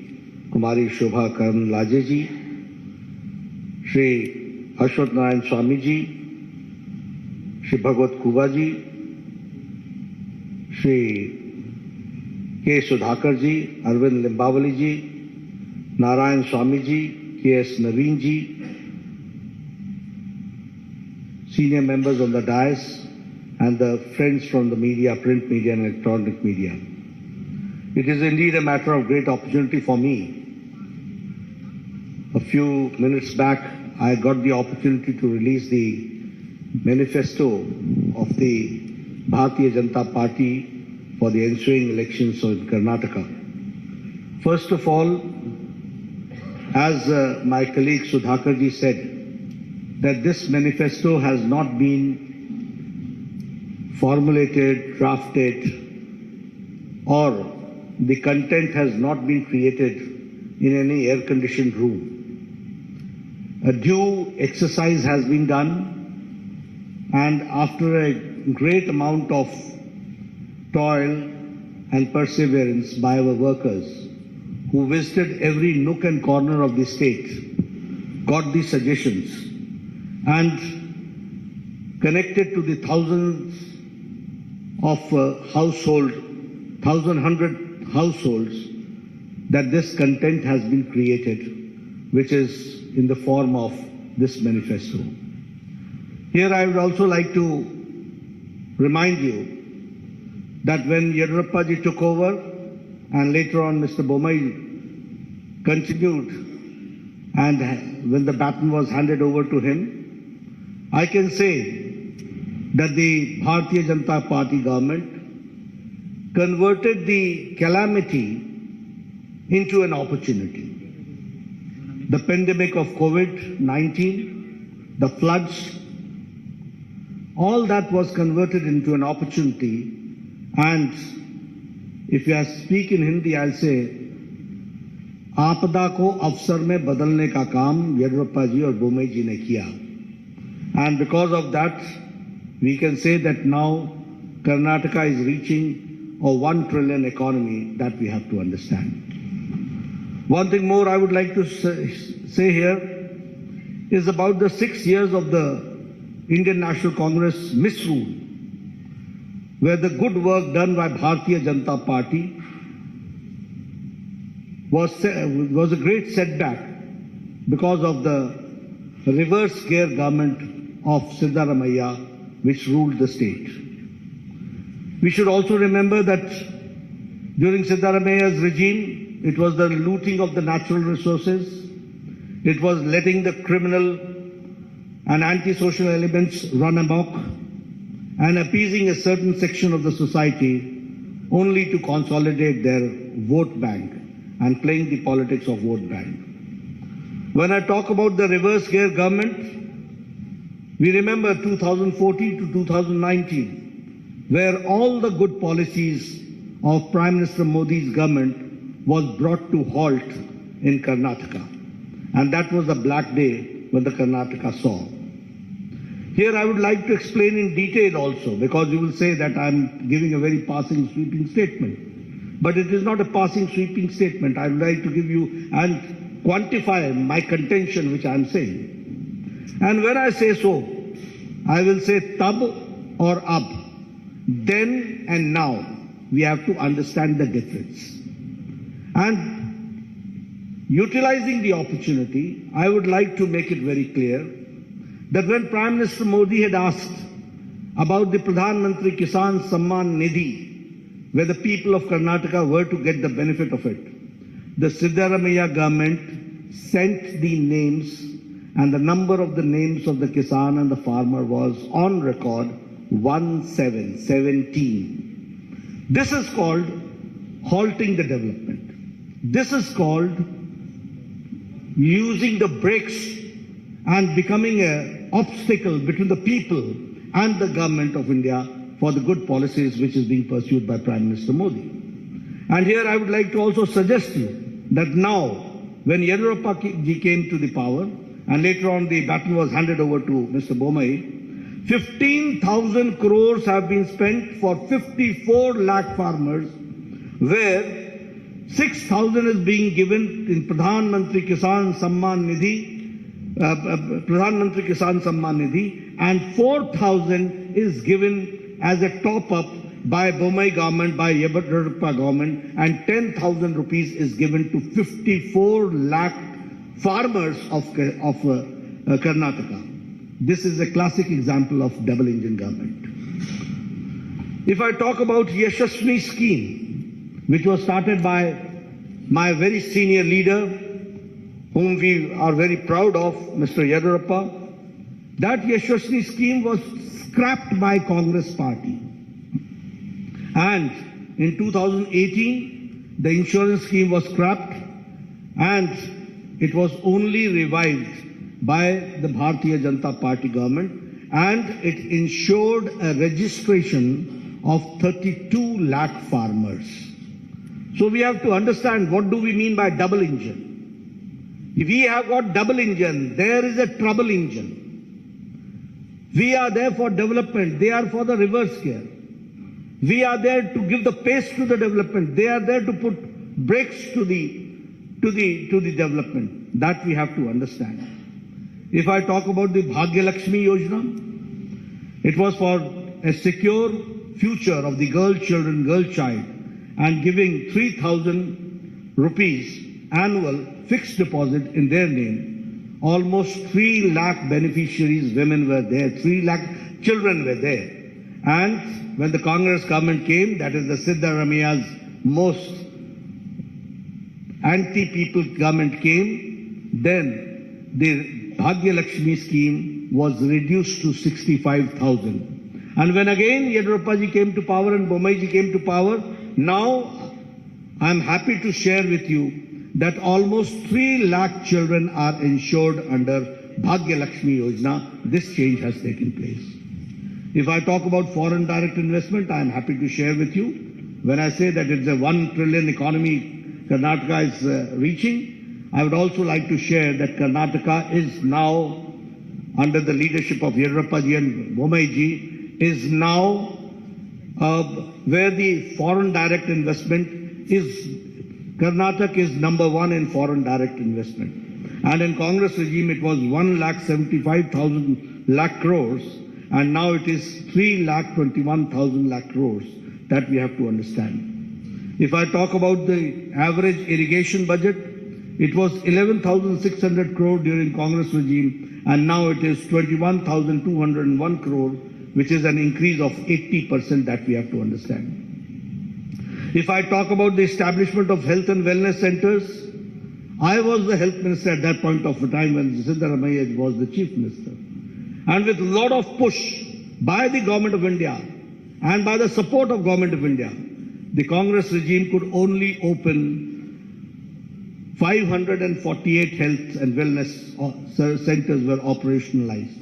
Kumari Shobha Karnlaje ji, Shri Ashwat Narayan Swami ji, Shri Bhagwat Kuba ji, Shri K. Sudhakar ji, Arvind Limbavali ji, Narayan Swami ji, K.S. Naveen ji, senior members on the dais, and the friends from the media, print media and electronic media. It is indeed a matter of great opportunity for me. A few minutes back, I got the opportunity to release the manifesto of the Bharatiya Janata Party for the ensuing elections in Karnataka. First of all, as my colleague Sudhakar ji said, that this manifesto has not been formulated, drafted, or the content has not been created in any air-conditioned room. A due exercise has been done, and after a great amount of toil and perseverance by our workers who visited every nook and corner of the state, got the suggestions and connected to the thousands of hundred households that this content has been created, which is in the form of this manifesto. Here I would also like to remind you that when Yediyurappaji took over and later on Mr. Bomai continued, and when the baton was handed over to him, I can say that the Bharatiya Janata Party government converted the calamity into an opportunity. The pandemic of COVID-19, the floods, all that was converted into an opportunity. And if I speak in Hindi, I'll say, आपदा को अवसर में बदलने का काम येडियुरप्पा जी और बोम्मई जी ने किया. And because of that, we can say that now Karnataka is reaching a 1 trillion economy that we have to understand. One thing more I would like to say here is about the 6 years of the Indian National Congress misrule, where the good work done by Bharatiya Janata Party was a great setback because of the reverse gear government of Siddaramaiah, which ruled the state. We should also remember that during Siddaramaiah's regime, it was the looting of the natural resources, it was letting the criminal and antisocial elements run amok, and appeasing a certain section of the society only to consolidate their vote bank and playing the politics of vote bank. When I talk about the reverse gear government, we remember 2014 to 2019, where all the good policies of Prime Minister Modi's government was brought to halt in Karnataka. And that was the black day when the Karnataka saw. Here I would like to explain in detail also, because you will say that I am giving a very passing sweeping statement. But it is not a passing sweeping statement. I would like to give you and quantify my contention which I am saying. And when I say so, I will say tab or ab. Then and now, we have to understand the difference. And utilizing the opportunity, I would like to make it very clear that when Prime Minister Modi had asked about the Pradhan Mantri Kisan Samman Nidhi, where the people of Karnataka were to get the benefit of it, the Siddaramaiah government sent the names, and the number of the names of the Kisan and the farmer was on record 1717. This is called halting the development. This is called using the brakes and becoming an obstacle between the people and the government of India for the good policies which is being pursued by Prime Minister Modi. And here I would like to also suggest to you that now, when Yediyurappa ji came to the power, and later on the baton was handed over to Mr. Bommai, 15,000 crores have been spent for 54 lakh farmers, where 6,000 is being given in Pradhan Mantri Kisan Samman Nidhi, and 4,000 is given as a top-up by Bommai government, by Yediyurappa government, and 10,000 rupees is given to 54 lakh farmers of Karnataka. This is a classic example of double-engine government. If I talk about Yashasvi scheme, which was started by my very senior leader, whom we are very proud of, Mr. Yediyurappa, that Yashasvi scheme was scrapped by Congress party. And in 2018, the insurance scheme was scrapped, and it was only revived by the Bharatiya Janata Party government, and it ensured a registration of 32 lakh farmers. So we have to understand, what do we mean by double engine? If we have got double engine, there is a trouble engine. We are there for development, they are for the reverse gear. We are there to give the pace to the development, they are there to put brakes to the development. That we have to understand. If I talk about the Bhagya Lakshmi Yojana, it was for a secure future of the girl child, and giving 3,000 rupees annual fixed deposit in their name. Almost 3 lakh beneficiaries, women were there, 3 lakh children were there. And when the Congress government came, that is the Siddaramaiah's most anti-people government came, then the Bhagya Lakshmi scheme was reduced to 65,000. And when again Yediyurappa ji came to power and Bommai ji came to power, now I am happy to share with you that almost 3 lakh children are insured under Bhagya Lakshmi Yojana. This change has taken place. If I talk about foreign direct investment, I am happy to share with you, when I say that it's a 1 trillion economy Karnataka is reaching. I would also like to share that Karnataka is now, under the leadership of Yediyurappa and Bommai is now where the foreign direct investment is. Karnataka is number one in foreign direct investment. And in Congress regime, it was 1,75,000 lakh crores, and now it is 3,21,000 lakh crores that we have to understand. If I talk about the average irrigation budget, it was 11,600 crore during Congress regime, and now it is 21,201 crore, which is an increase of 80% that we have to understand. If I talk about the establishment of health and wellness centers, I was the health minister at that point of time when Siddaramaiah was the chief minister. And with a lot of push by the government of India and by the support of government of India, the Congress regime could only open 548 health and wellness centers were operationalized.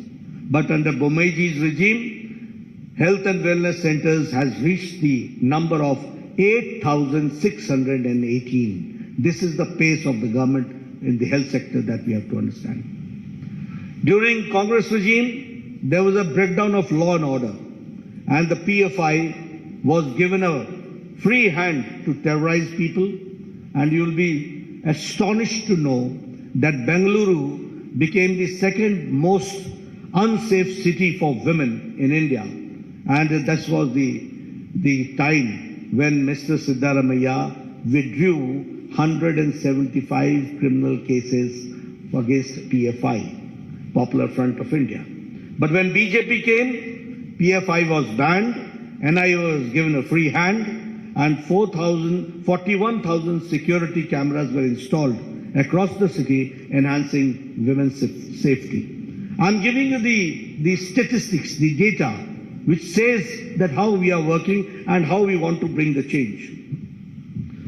But under Bommai's regime, health and wellness centers has reached the number of 8,618. This is the pace of the government in the health sector that we have to understand. During Congress regime, there was a breakdown of law and order, and the PFI was given a free hand to terrorize people, and you will be astonished to know that Bengaluru became the second most unsafe city for women in India, and that was the time when Mr. Siddaramaiah withdrew 175 criminal cases against PFI, Popular Front of India. But when BJP came, PFI was banned, NIA was given a free hand, and 41,000 security cameras were installed across the city, enhancing women's safety. I'm giving you the statistics, the data, which says that how we are working and how we want to bring the change.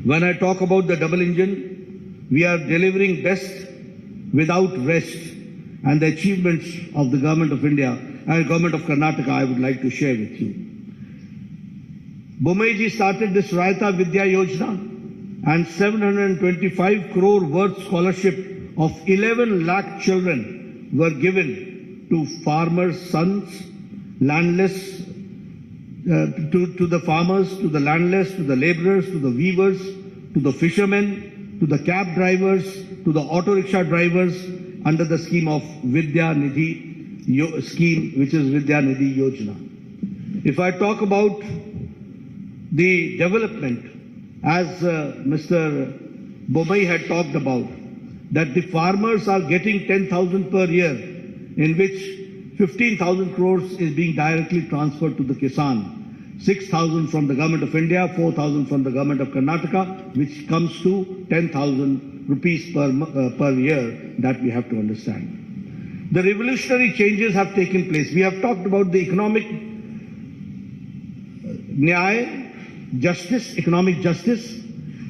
When I talk about the double engine, we are delivering best without rest, and the achievements of the government of India and government of Karnataka I would like to share with you. Bommai started this Raita Vidya Yojana, and 725 crore worth scholarship of 11 lakh children were given to farmers' sons, landless, to the farmers, to the landless, to the laborers, to the weavers, to the fishermen, to the cab drivers, to the auto rickshaw drivers under the scheme of Vidya Nidhi scheme, which is Vidya Nidhi Yojana. If I talk about the development, as Mr. Bommai had talked about, that the farmers are getting 10,000 per year, in which 15,000 crores is being directly transferred to the Kisan, 6,000 from the government of India, 4,000 from the government of Karnataka, which comes to 10,000 rupees per year that we have to understand. The revolutionary changes have taken place. We have talked about the economic economic justice,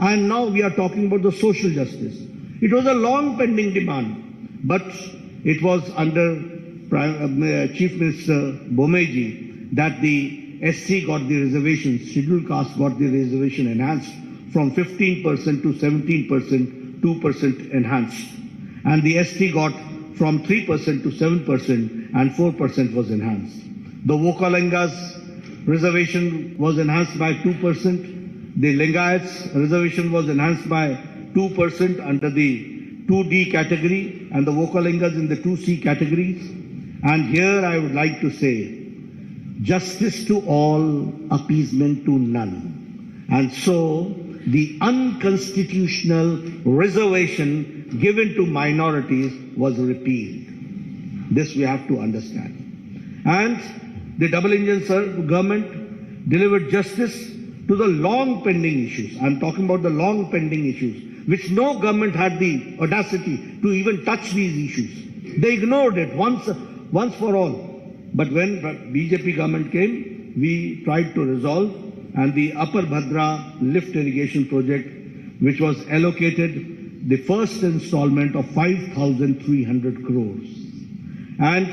and now we are talking about the social justice. It was a long pending demand, but it was under Chief Minister Bommai that the SC got the reservation, scheduled caste got the reservation enhanced from 15% to 17%, 2% enhanced. And the ST got from 3% to 7% and 4% was enhanced. The Vokalingas reservation was enhanced by 2%. The Lingayats reservation was enhanced by 2% under the 2D category and the Vokalingas in the 2C categories. And here I would like to say, justice to all, appeasement to none. And so the unconstitutional reservation given to minorities was repealed. This we have to understand. And the double engine government delivered justice to the long pending issues. I'm talking about the long pending issues, which no government had the audacity to even touch these issues. They ignored it once for all. But when BJP government came, we tried to resolve, and the Upper Bhadra lift irrigation project, which was allocated the first installment of 5,300 crores, and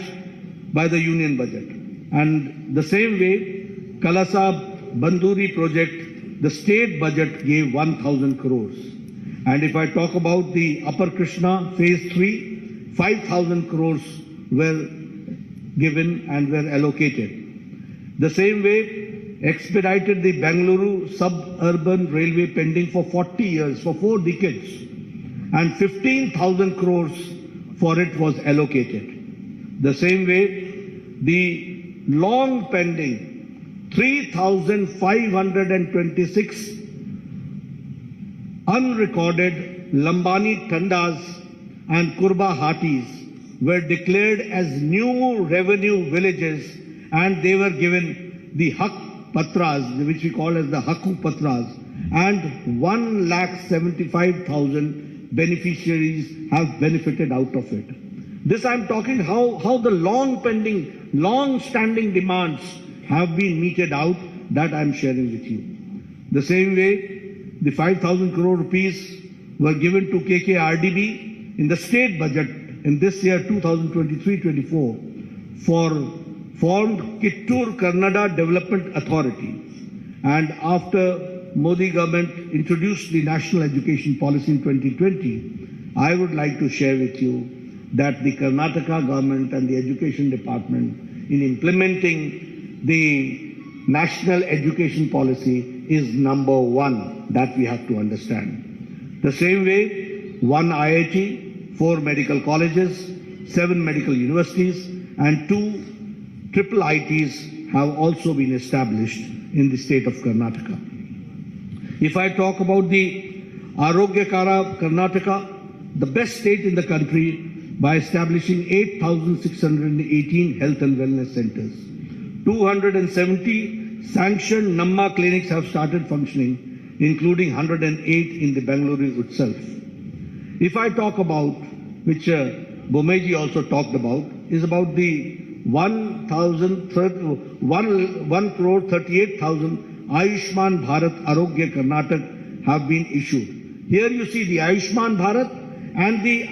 by the union budget. And the same way, Kalasa Banduri project, the state budget gave 1,000 crores. And if I talk about the Upper Krishna Phase 3, 5,000 crores were given and were allocated. The same way, expedited the Bengaluru suburban railway pending for 40 years, for 4 decades, and 15,000 crores for it was allocated. The same way, the long pending 3,526 unrecorded Lambani Tandas and Kurba Hatis were declared as new revenue villages, and they were given the Hak Patras, which we call as the Haku Patras, and 1,75,000 beneficiaries have benefited out of it. This I am talking how the long pending, long standing demands have been meted out, that I am sharing with you. The same way, the 5,000 crore rupees were given to KKRDB in the state budget in this year 2023-24 for formed Kittur Kannada Development Authority. And after Modi government introduced the national education policy in 2020, I would like to share with you that the Karnataka government and the education department, in implementing the national education policy, is number one. That we have to understand. The same way, 1 IIT, 4 medical colleges, 7 medical universities, and 2 triple ITs have also been established in the state of Karnataka. If I talk about the Arogyakara Karnataka, the best state in the country, by establishing 8,618 health and wellness centers. 270 sanctioned Namma clinics have started functioning, including 108 in the Bengaluru itself. If I talk about, which Bomeji also talked about, is about the 1,38,000 Ayushman Bharat Arogya Karnataka have been issued. Here you see the Ayushman Bharat and the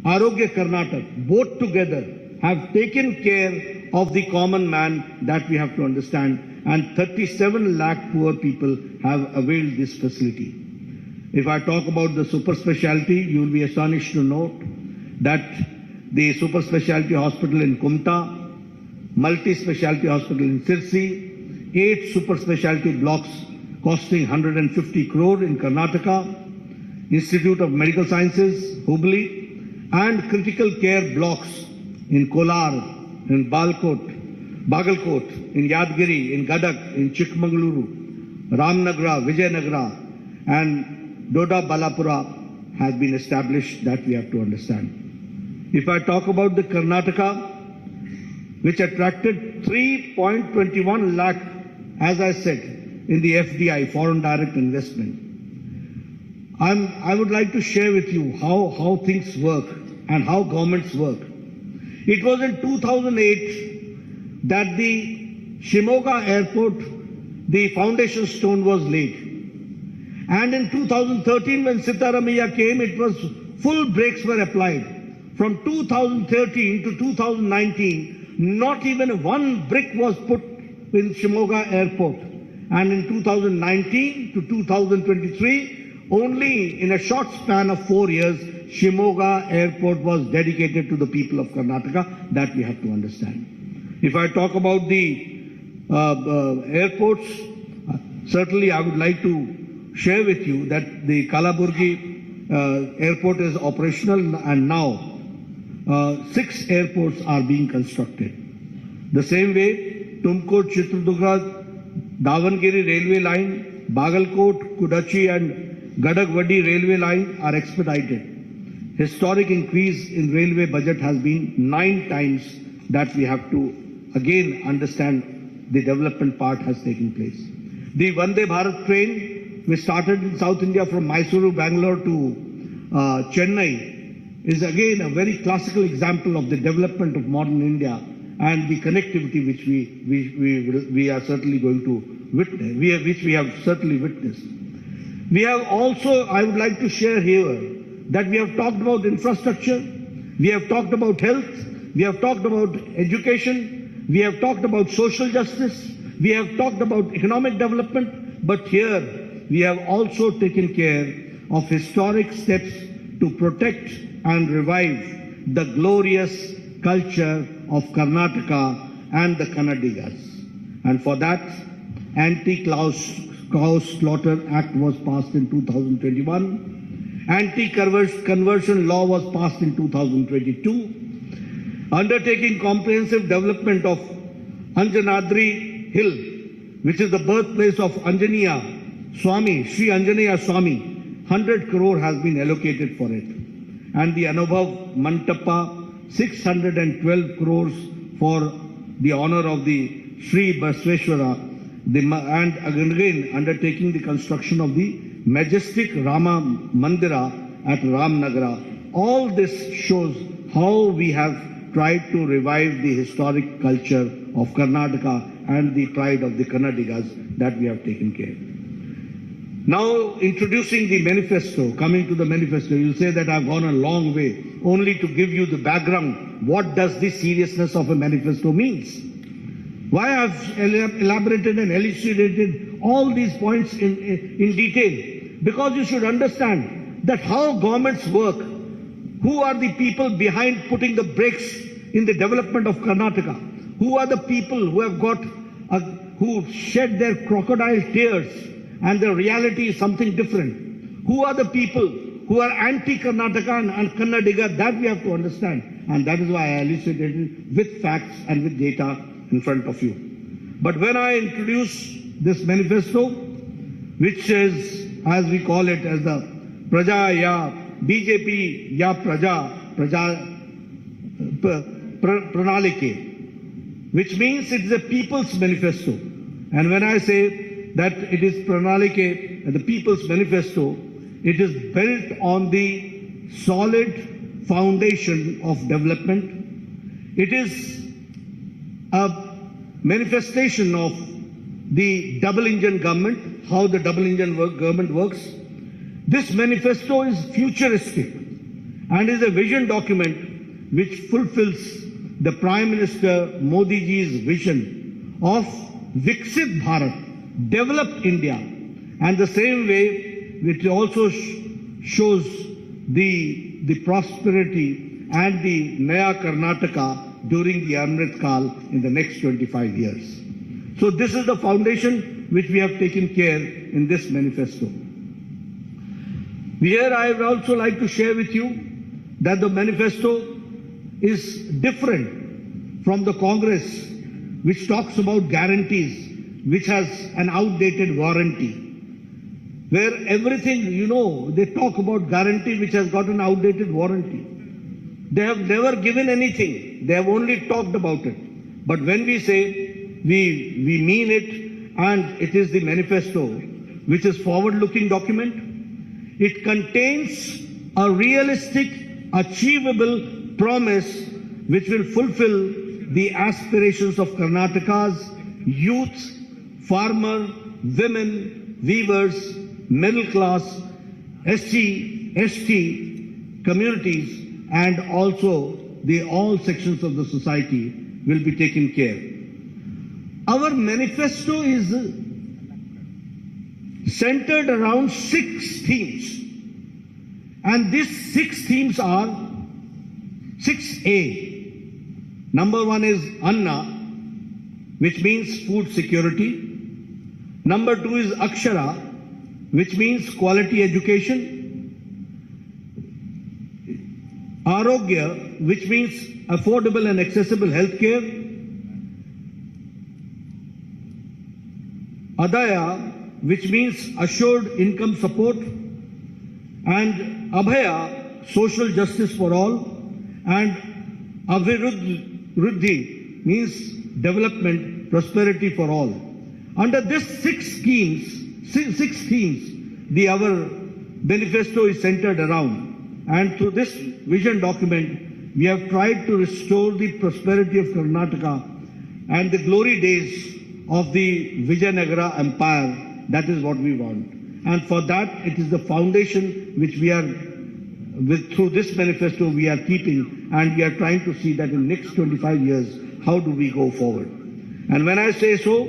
Arogya Karnataka, both together have taken care of the common man, that we have to understand, and 37 lakh poor people have availed this facility. If I talk about the super specialty, you will be astonished to note that the super specialty hospital in Kumta, multi-specialty hospital in Sirsi, 8 super specialty blocks costing 150 crore in Karnataka, Institute of Medical Sciences, Hubli, and critical care blocks in Kolar, in Bagalkot, in Yadgiri, in Gadak, in Chikmagaluru, Ramnagra, Vijayanagara, and Doda Balapura has been established, that we have to understand. If I talk about the Karnataka, which attracted 3.21 lakh, as I said, in the FDI, foreign direct investment. I would like to share with you how things work and how governments work. It was in 2008 that the Shimoga airport, the foundation stone was laid. And in 2013, when Sitaramaiah came, it was full brakes were applied. From 2013 to 2019, not even one brick was put in Shimoga airport. And in 2019 to 2023, only in a short span of 4 years, Shimoga airport was dedicated to the people of Karnataka, that we have to understand. If I talk about the airports, certainly I would like to share with you that the Kalaburgi airport is operational, and now 6 airports are being constructed. The same way, Tumkur, Chitradurga, Davangere railway line, Bagalkot, Kudachi and Gadagwadi railway line are expedited. Historic increase in railway budget has been 9 times, that we have to again understand the development part has taken place. The Vande Bharat train, which started in South India from Mysuru, Bangalore to Chennai, is again a very classical example of the development of modern India and the connectivity which we are certainly going to witness, which we have certainly witnessed. We have also, I would like to share here, that we have talked about infrastructure, we have talked about health, we have talked about education, we have talked about social justice, we have talked about economic development, but here we have also taken care of historic steps to protect and revive the glorious culture of Karnataka and the Kannadigas. And for that, Anti-Cow Slaughter Act was passed in 2021. Anti-conversion law was passed in 2022. Undertaking comprehensive development of Anjanadri Hill, which is the birthplace of Anjaneya Swami, Sri Anjaneya Swami, 100 crore has been allocated for it. And the Anubhav Mantapa, 612 crores for the honor of the Sri Basveshwara, and again undertaking the construction of the majestic Rama Mandira at Ramnagara. All this shows how we have tried to revive the historic culture of Karnataka and the pride of the Kannadigas that we have taken care. Now, introducing the manifesto, coming to the manifesto, you'll say that I've gone a long way only to give you the background. What does the seriousness of a manifesto means? Why I've elaborated and elucidated all these points in detail? Because you should understand that how governments work, who are the people behind putting the brakes in the development of Karnataka, who are the people who have who shed their crocodile tears, and the reality is something different. Who are the people who are anti-Karnataka and Kannadiga? That we have to understand. And that is why I elucidated with facts and with data in front of you. But when I introduce this manifesto, which is, as we call it, as the Praja Ya BJP Ya Praja Pranalike, which means it is a people's manifesto. And when I say that it is Pranalike, the people's manifesto, it is built on the solid foundation of development. It is a manifestation of the double-engine government, how the double-engine government works. This manifesto is futuristic and is a vision document which fulfills the Prime Minister Modi ji's vision of Viksit Bharat, developed India, and the same way it also shows the prosperity and the Naya Karnataka during the Amrit Kal in the next 25 years. So this is the foundation which we have taken care in this manifesto. Here I would also like to share with you that the manifesto is different from the Congress, which talks about guarantees, which has an outdated warranty, where everything, they talk about guarantee which has got an outdated warranty. They have never given anything. They have only talked about it. But when we say we mean it, and it is the manifesto, which is forward-looking document, it contains a realistic, achievable promise which will fulfill the aspirations of Karnataka's youth, farmer, women, weavers, middle class, SC, ST communities, and also all sections of the society will be taken care. Our manifesto is centered around 6 themes. And these 6 themes are 6A. Number 1 is Anna, which means food security. Number 2 is Akshara, which means quality education. Arogya, which means affordable and accessible health care. Adaya, which means assured income support. And Abhaya, social justice for all. And Abhiruddhi means development, prosperity for all. Under these 6 themes, our manifesto is centered around. And through this vision document, we have tried to restore the prosperity of Karnataka and the glory days of the Vijayanagara Empire. That is what we want. And for that, it is the foundation which we are, through this manifesto, we are keeping, and we are trying to see that in the next 25 years, how do we go forward. And when I say so,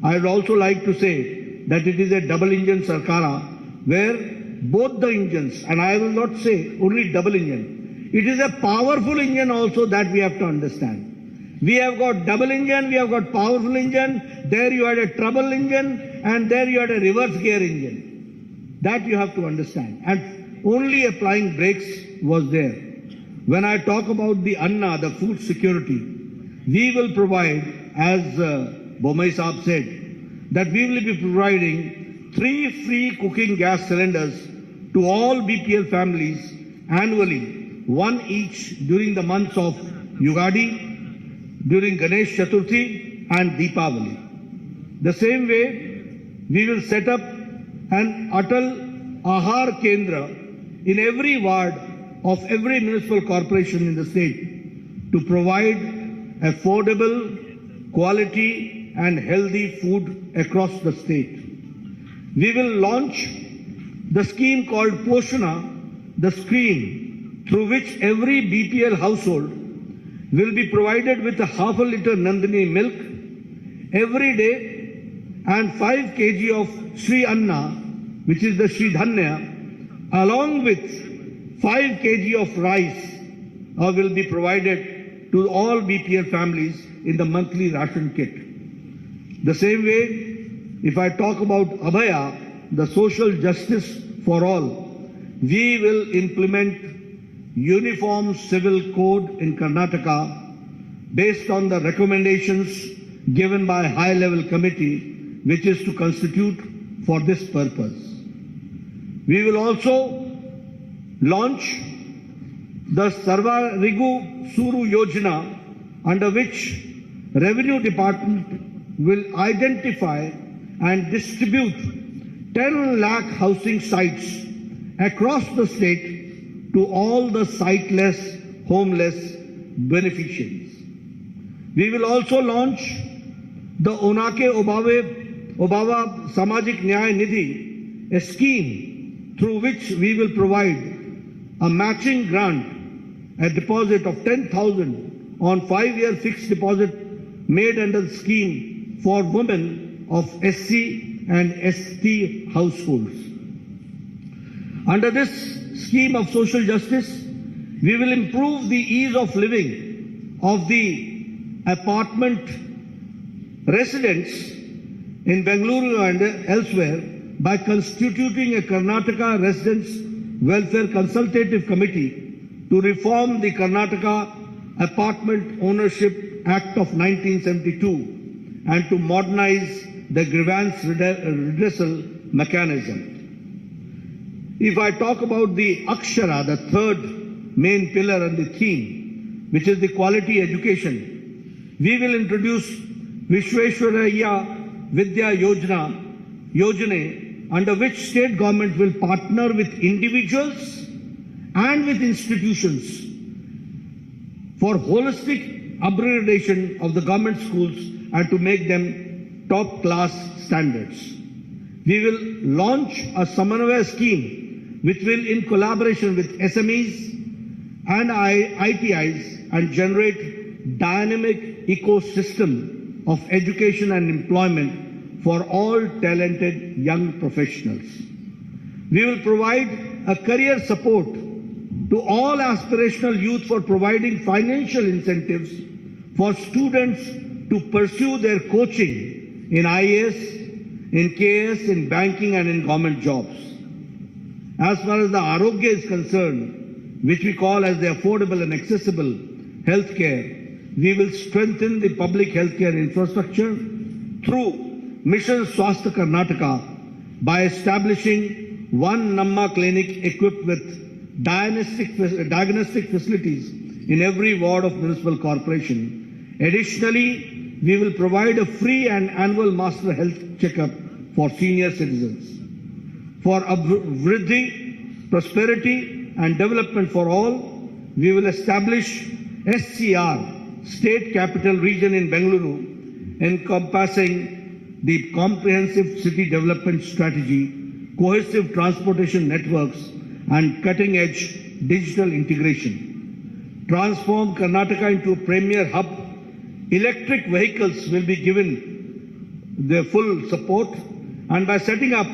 I would also like to say that it is a double-engine Sarkara, where both the engines, and I will not say only double engine. It is a powerful engine also that we have to understand. We have got double engine, we have got powerful engine, there you had a treble engine, and there you had a reverse gear engine. That you have to understand. And only applying brakes was there. When I talk about the Anna, the food security, we will provide, as Bomai Saab said, that we will be providing 3 free cooking gas cylinders to all BPL families annually, 1 each during the months of Yugadi, during Ganesh Chaturthi and Deepavali. The same way, we will set up an Atal Ahar Kendra in every ward of every municipal corporation in the state to provide affordable, quality and healthy food across the state. We will launch the scheme called Poshana, the scheme through which every BPL household will be provided with a half a liter Nandini milk every day and 5 kg of Sri Anna, which is the Sri Dhanya, along with 5 kg of rice will be provided to all BPL families in the monthly ration kit. The same way, if I talk about Abhaya, the social justice for all, we will implement uniform civil code in Karnataka based on the recommendations given by high-level committee, which is to constitute for this purpose. We will also launch the Sarva Rigu Suru Yojana, under which Revenue Department will identify and distribute 10 lakh housing sites across the state to all the siteless, homeless beneficiaries. We will also launch the Onake Obava Samajik Nyaya Nidhi, a scheme through which we will provide a matching grant, a deposit of 10,000 on 5-year fixed deposit made under the scheme for women of SC and ST households. Under this scheme of social justice, we will improve the ease of living of the apartment residents in Bengaluru and elsewhere by constituting a Karnataka Residents Welfare Consultative Committee to reform the Karnataka Apartment Ownership Act of 1972 and to modernize the grievance redressal mechanism. If I talk about the Akshara, the third main pillar and the theme, which is the quality education, we will introduce Vishweshwaraya Vidya Yojana, under which state government will partner with individuals and with institutions for holistic upgradation of the government schools and to make them top class standards. We will launch a Samanvaya scheme which will, in collaboration with SMEs and ITIs, and generate dynamic ecosystem of education and employment for all talented young professionals. We will provide a career support to all aspirational youth for providing financial incentives for students to pursue their coaching in IAS, in KS, in banking and in government jobs. As far as the Arogya is concerned, which we call as the affordable and accessible healthcare, we will strengthen the public healthcare infrastructure through Mission Swasthya Karnataka by establishing one Namma clinic equipped with diagnostic facilities in every ward of municipal corporation. Additionally, we will provide a free and annual master health checkup for senior citizens. For Vriddhi, prosperity and development for all, we will establish SCR, State Capital Region in Bengaluru, encompassing the comprehensive city development strategy, cohesive transportation networks and cutting-edge digital integration. Transform Karnataka into a premier hub. Electric vehicles will be given their full support, and by setting up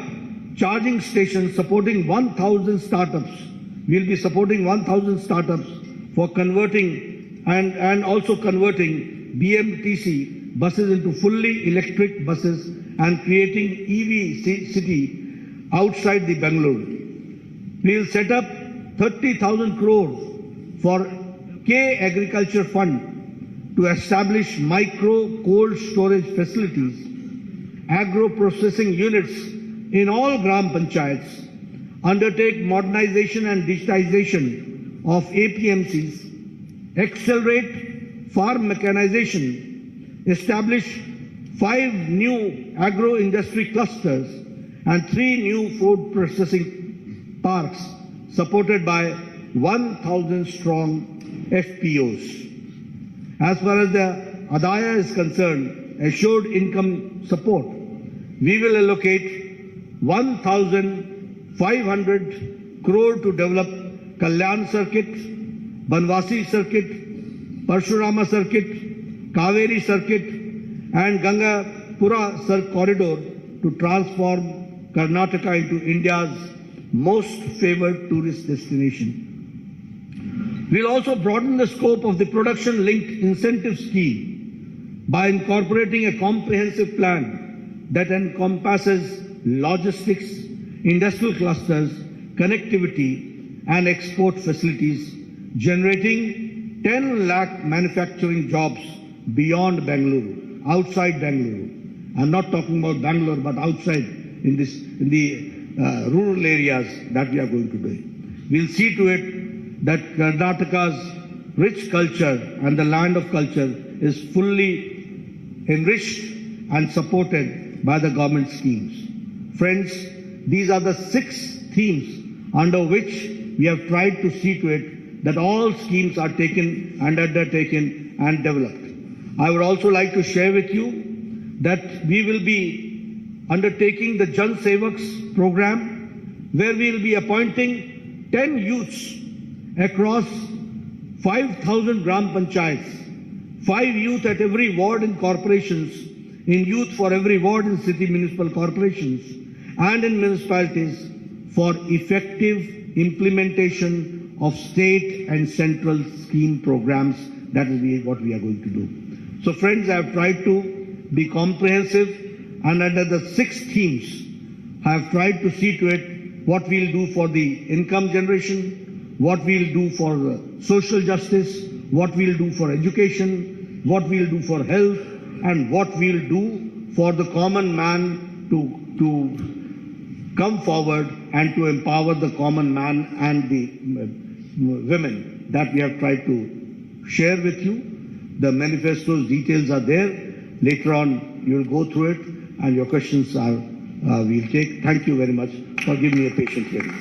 charging stations supporting 1,000 startups. We'll be supporting 1,000 startups for converting and also converting BMTC buses into fully electric buses and creating EV city outside the Bangalore. We'll set up 30,000 crores for K Agriculture Fund to establish micro cold storage facilities, agro processing units in all Gram Panchayats, undertake modernization and digitization of APMCs, accelerate farm mechanization, establish 5 new agro-industry clusters and 3 new food processing parks supported by 1,000 strong FPOs. As far as the Adaya is concerned, assured income support, we will allocate 1,500 crore to develop Kalyan Circuit, Banwasi Circuit, Parshurama Circuit, Kaveri Circuit and Gangapura Corridor to transform Karnataka into India's most favored tourist destination. We'll also broaden the scope of the production-linked incentive scheme by incorporating a comprehensive plan that encompasses logistics, industrial clusters, connectivity and export facilities, generating 10 lakh manufacturing jobs beyond Bengaluru, outside Bengaluru. I'm not talking about Bangalore, but outside in the rural areas that we are going to do. We'll see to it that Karnataka's rich culture and the land of culture is fully enriched and supported by the government schemes. Friends, these are the 6 themes under which we have tried to see to it that all schemes are taken and undertaken and developed. I would also like to share with you that we will be undertaking the Jan Sevaks program, where we will be appointing 10 youths across 5,000 Gram Panchayats, 5 youth at every ward in corporations, in youth for every ward in city municipal corporations, and in municipalities for effective implementation of state and central scheme programs. That is what we are going to do. So friends, I have tried to be comprehensive, and under the 6 themes, I have tried to see to it what we'll do for the income generation, what we'll do for social justice, what we'll do for education, what we'll do for health, and what we'll do for the common man to come forward and to empower the common man and the women that we have tried to share with you. The manifesto's details are there. Later on, you'll go through it, and your questions we'll take. Thank you very much for giving me a patient hearing.